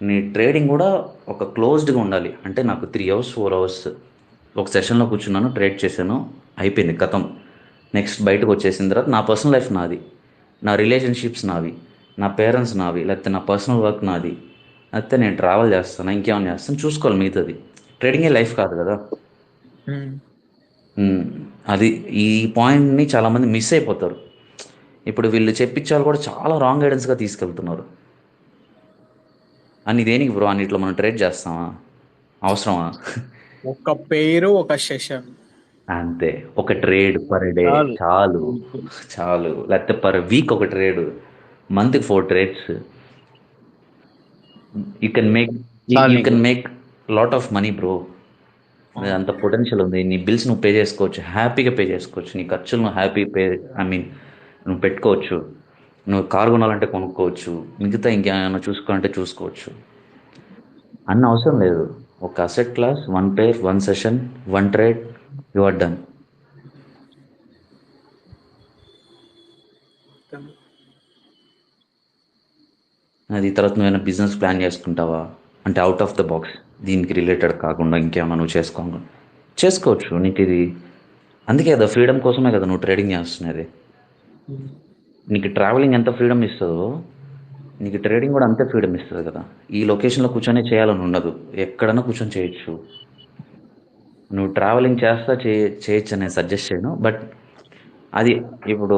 నీ ట్రేడింగ్ కూడా ఒక క్లోజ్డ్గా ఉండాలి. అంటే నాకు 3 అవర్స్ 4 అవర్స్ ఒక సెషన్లో కూర్చున్నాను, ట్రేడ్ చేశాను, అయిపోయింది, కథం. నెక్స్ట్ బయటకు వచ్చేసిన తర్వాత నా పర్సనల్ లైఫ్ నాది, నా రిలేషన్షిప్స్ నావి, నా పేరెంట్స్ నావి, లేకపోతే నా పర్సనల్ వర్క్ నాది, లేకపోతే నేను ట్రావెల్ చేస్తాను, ఇంకేమైనా చేస్తాను, చూసుకోవాలి మిగతాది. ట్రేడింగే లైఫ్ కాదు కదా. ఉమ్, అది ఈ పాయింట్ని చాలామంది మిస్ అయిపోతారు. ఇప్పుడు వీళ్ళు చెప్పించే వాళ్ళు కూడా చాలా రాంగ్ గైడెన్స్గా తీసుకెళ్తున్నారు. అని దేనికి బ్రో, అన్నిట్లో మనం ట్రేడ్ చేస్తామా, అవసరమా? ఒక పేరు ఒక సెషన్ అంతే, ఒక ట్రేడ్ పర్ డే చాలు. చాలు, చాలు. లేకపోతే పర్ వీక్ ఒక ట్రేడ్, మంత్కి 4 ట్రేడ్స్. యూ కెన్ మేక్ చాలు యూ నీకు. Can make lot of money bro. అంత పొటెన్షియల్ ఉంది. నీ బిల్స్ నువ్వు పే చేసుకోవచ్చు, హ్యాపీగా పే చేసుకోవచ్చు. నీ ఖర్చులు నువ్వు హ్యాపీ పే, ఐ మీన్ నువ్వు పెట్టుకోవచ్చు. నువ్వు కారు కొనాలంటే కొనుక్కోవచ్చు, మిగతా ఇంకేమైనా చూసుకోవాలంటే చూసుకోవచ్చు. అన్న అవసరం లేదు. ఒక asset class, 1 pair, 1 session, 1 trade, you are done. అది తర్వాత నువ్వేమైనా బిజినెస్ ప్లాన్ చేసుకుంటావా అంటే అవుట్ ఆఫ్ ద బాక్స్, దీనికి రిలేటెడ్ కాకుండా ఇంకేమైనా నువ్వు చేసుకోవచ్చు. నీకు ఇది అందుకే కదా, ఫ్రీడమ్ కోసమే కదా నువ్వు ట్రేడింగ్ చేస్తున్నది. నీకు ట్రావెలింగ్ ఎంత ఫ్రీడమ్ ఇస్తుందో నీకు ట్రేడింగ్ కూడా అంతే ఫ్రీడమ్ ఇస్తుంది కదా. ఈ లొకేషన్లో కూర్చొని చేయాలని ఉండదు, ఎక్కడైనా కూర్చొని చేయొచ్చు. నువ్వు ట్రావెలింగ్ చేస్తా చేయొచ్చు నేను సజెస్ట్ చేయను, బట్ అది ఇప్పుడు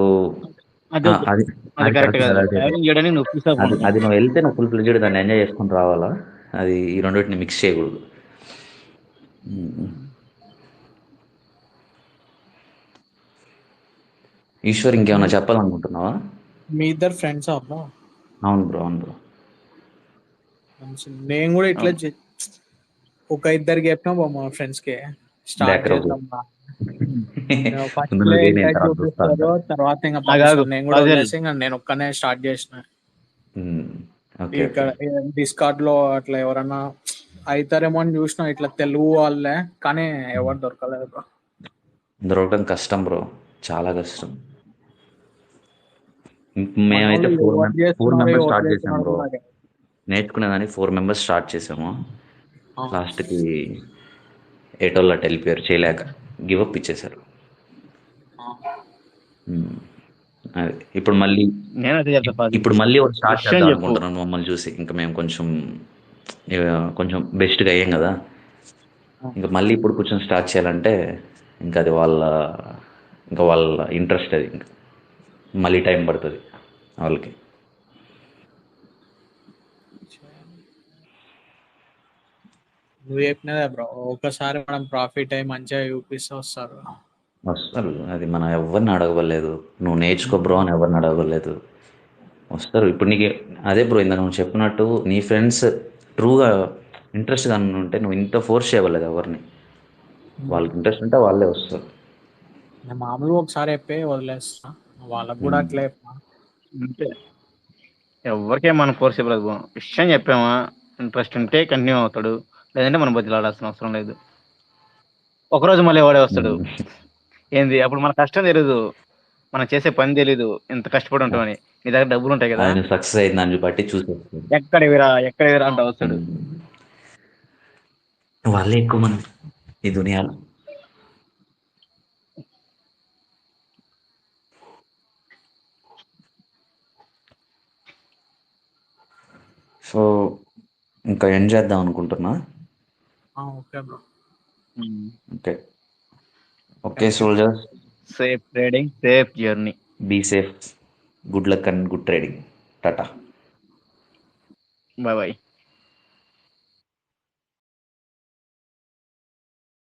అది ఆ, వద్దు. అది అది అది కరెక్ట్ కరెక్ట్ కాదు. కదా. అదే ట్రావెలింగ్ చేయడానికి నువ్వు ఫీల్ అది అవుతున్నావు. అది నువ్వు వెళ్తే నువ్వు ఫుల్ ఫ్లెడ్జ్డ్ దాన్ని ఎంజాయ్ చేసుకొని రావాలా. అది ఈ రెండింటిని మిక్స్ చేయకూడదు. ఈశ్వర్, ఇంకేమైనా చెప్పాలనుకుంటున్నావా? మీ ఇద్దరు ఫ్రెండ్స్ అబ్బా. అవును బ్రో, అవును బ్రో. నేను కూడా ఇట్లా అవును. ఒక ఇద్దరికి చెప్పినా బా మా ఫ్రెండ్స్ కి స్టార్ట్ బ్యాక్ రౌండ్ చేద్దాం బా. ఫస్ట్ ముందు నువ్వు నేను ఇంట్రెస్ట్ తర్వాత చూస్తా అంట. చూపిస్తారు, తర్వాత ఇంకా ఆగాగు పంపిస్తారు. నేను కూడా పజిల్. వదిలేసి ఇంకా నేను ఒక్కనే స్టార్ట్ చేసిన. ఓకే, ఇక్కడ ఓకే. డిస్కార్డ్ లో అట్లా ఎవరన్నా అవుతారేమో అని చూసినా, ఇట్లా తెలుగు వాళ్ళే, కానీ ఎవరు దొరకలేదు bro. దొరకడం కష్టం బ్రో, చాలా కష్టం. మన మేమైతే వాళ్ళు ఎవరు ఫోర్ చేస్తున్నారు మెంబర్స్ ఎవరు స్టార్ట్ చేసాం చేస్తున్నారు బ్రో. కూడా తెలియదు. నేర్చుకునేదాన్ని 4 మెంబర్స్ స్టార్ట్ చేసాము. ఆ, లాస్ట్కి ఏటోళ్ళు అటు వెళ్ళిపోయారు, చేయలేక గివప్ ఇచ్చేశారు. ఆ. ఉమ్, అదే ఇప్పుడు మళ్ళీ నేను అదే చెప్తా పజిల్. ఇప్పుడు మళ్ళీ ఒకటి స్టార్ట్ విషయం చేద్దాం చెప్పు. అనుకుంటున్నాను మమ్మల్ని చూసి. ఇంకా మేము కొంచెం కొంచెం బెస్ట్గా అయ్యాం కదా. ఇంకా మళ్ళీ ఇప్పుడు కూర్చొని స్టార్ట్ చేయాలంటే ఇంకా అది వాళ్ళ ఇంట్రెస్ట్. అది ఇంకా మళ్ళీ టైం పడుతుంది వాళ్ళకి. నువ్వు చెప్పినదే బ్రో, ఒకసారి మనం ప్రాఫిట్ అయ్యి మంచిగా చూపిస్తే వస్తారు. వస్తారు, అది మనం ఎవరిని అడగలేదు. నువ్వు నేర్చుకో బ్రో అని ఎవరిని అడగలేదు, వస్తారు. ఇప్పుడు నీకు అదే బ్రో, ఇందాక నువ్వు చెప్పినట్టు నీ ఫ్రెండ్స్ ట్రూగా ఇంట్రెస్ట్గా ఉంటే నువ్వు ఇంత ఫోర్స్ చేయవలేదు ఎవరిని. వాళ్ళకి ఇంట్రెస్ట్ ఉంటే వాళ్ళే వస్తారు. నేను మామూలుగా ఒకసారి చెప్పి వదిలేస్తా, వాళ్ళకు కూడా ఉమ్. అట్లే చెప్పిన. అంతే. ఎవరికే మనం ఫోర్స్ ఇవ్వలేదు. విషయం చెప్పామా, ఇంట్రెస్ట్ ఉంటే కంటిన్యూ అవుతాడు, లేదంటే మనం బతిలాడాల్సిన అవసరం లేదు. ఒకరోజు మళ్ళీ వాడే వస్తాడు. ఉమ్. ఏంది అప్పుడు మన కష్టం తెలీదు, మనం చేసే పని తెలీదు, ఎంత కష్టపడి ఉంటామని. నీ దగ్గర డబ్బులు ఉంటాయి కదా, అది నువ్వు సక్సెస్ అయింది దాన్ని బట్టి చూసేస్తుంది. ఎక్కడెవిరా అంట వస్తాడు. వాళ్ళే ఎక్కువ మంది ఈ దునియాలో. సో ఇంకా ఎండ్ చేద్దాం అనుకుంటున్నా. Okay bro. Okay, okay soldiers, safe trading, safe journey. Be safe, good luck and good trading. Tata. Bye bye.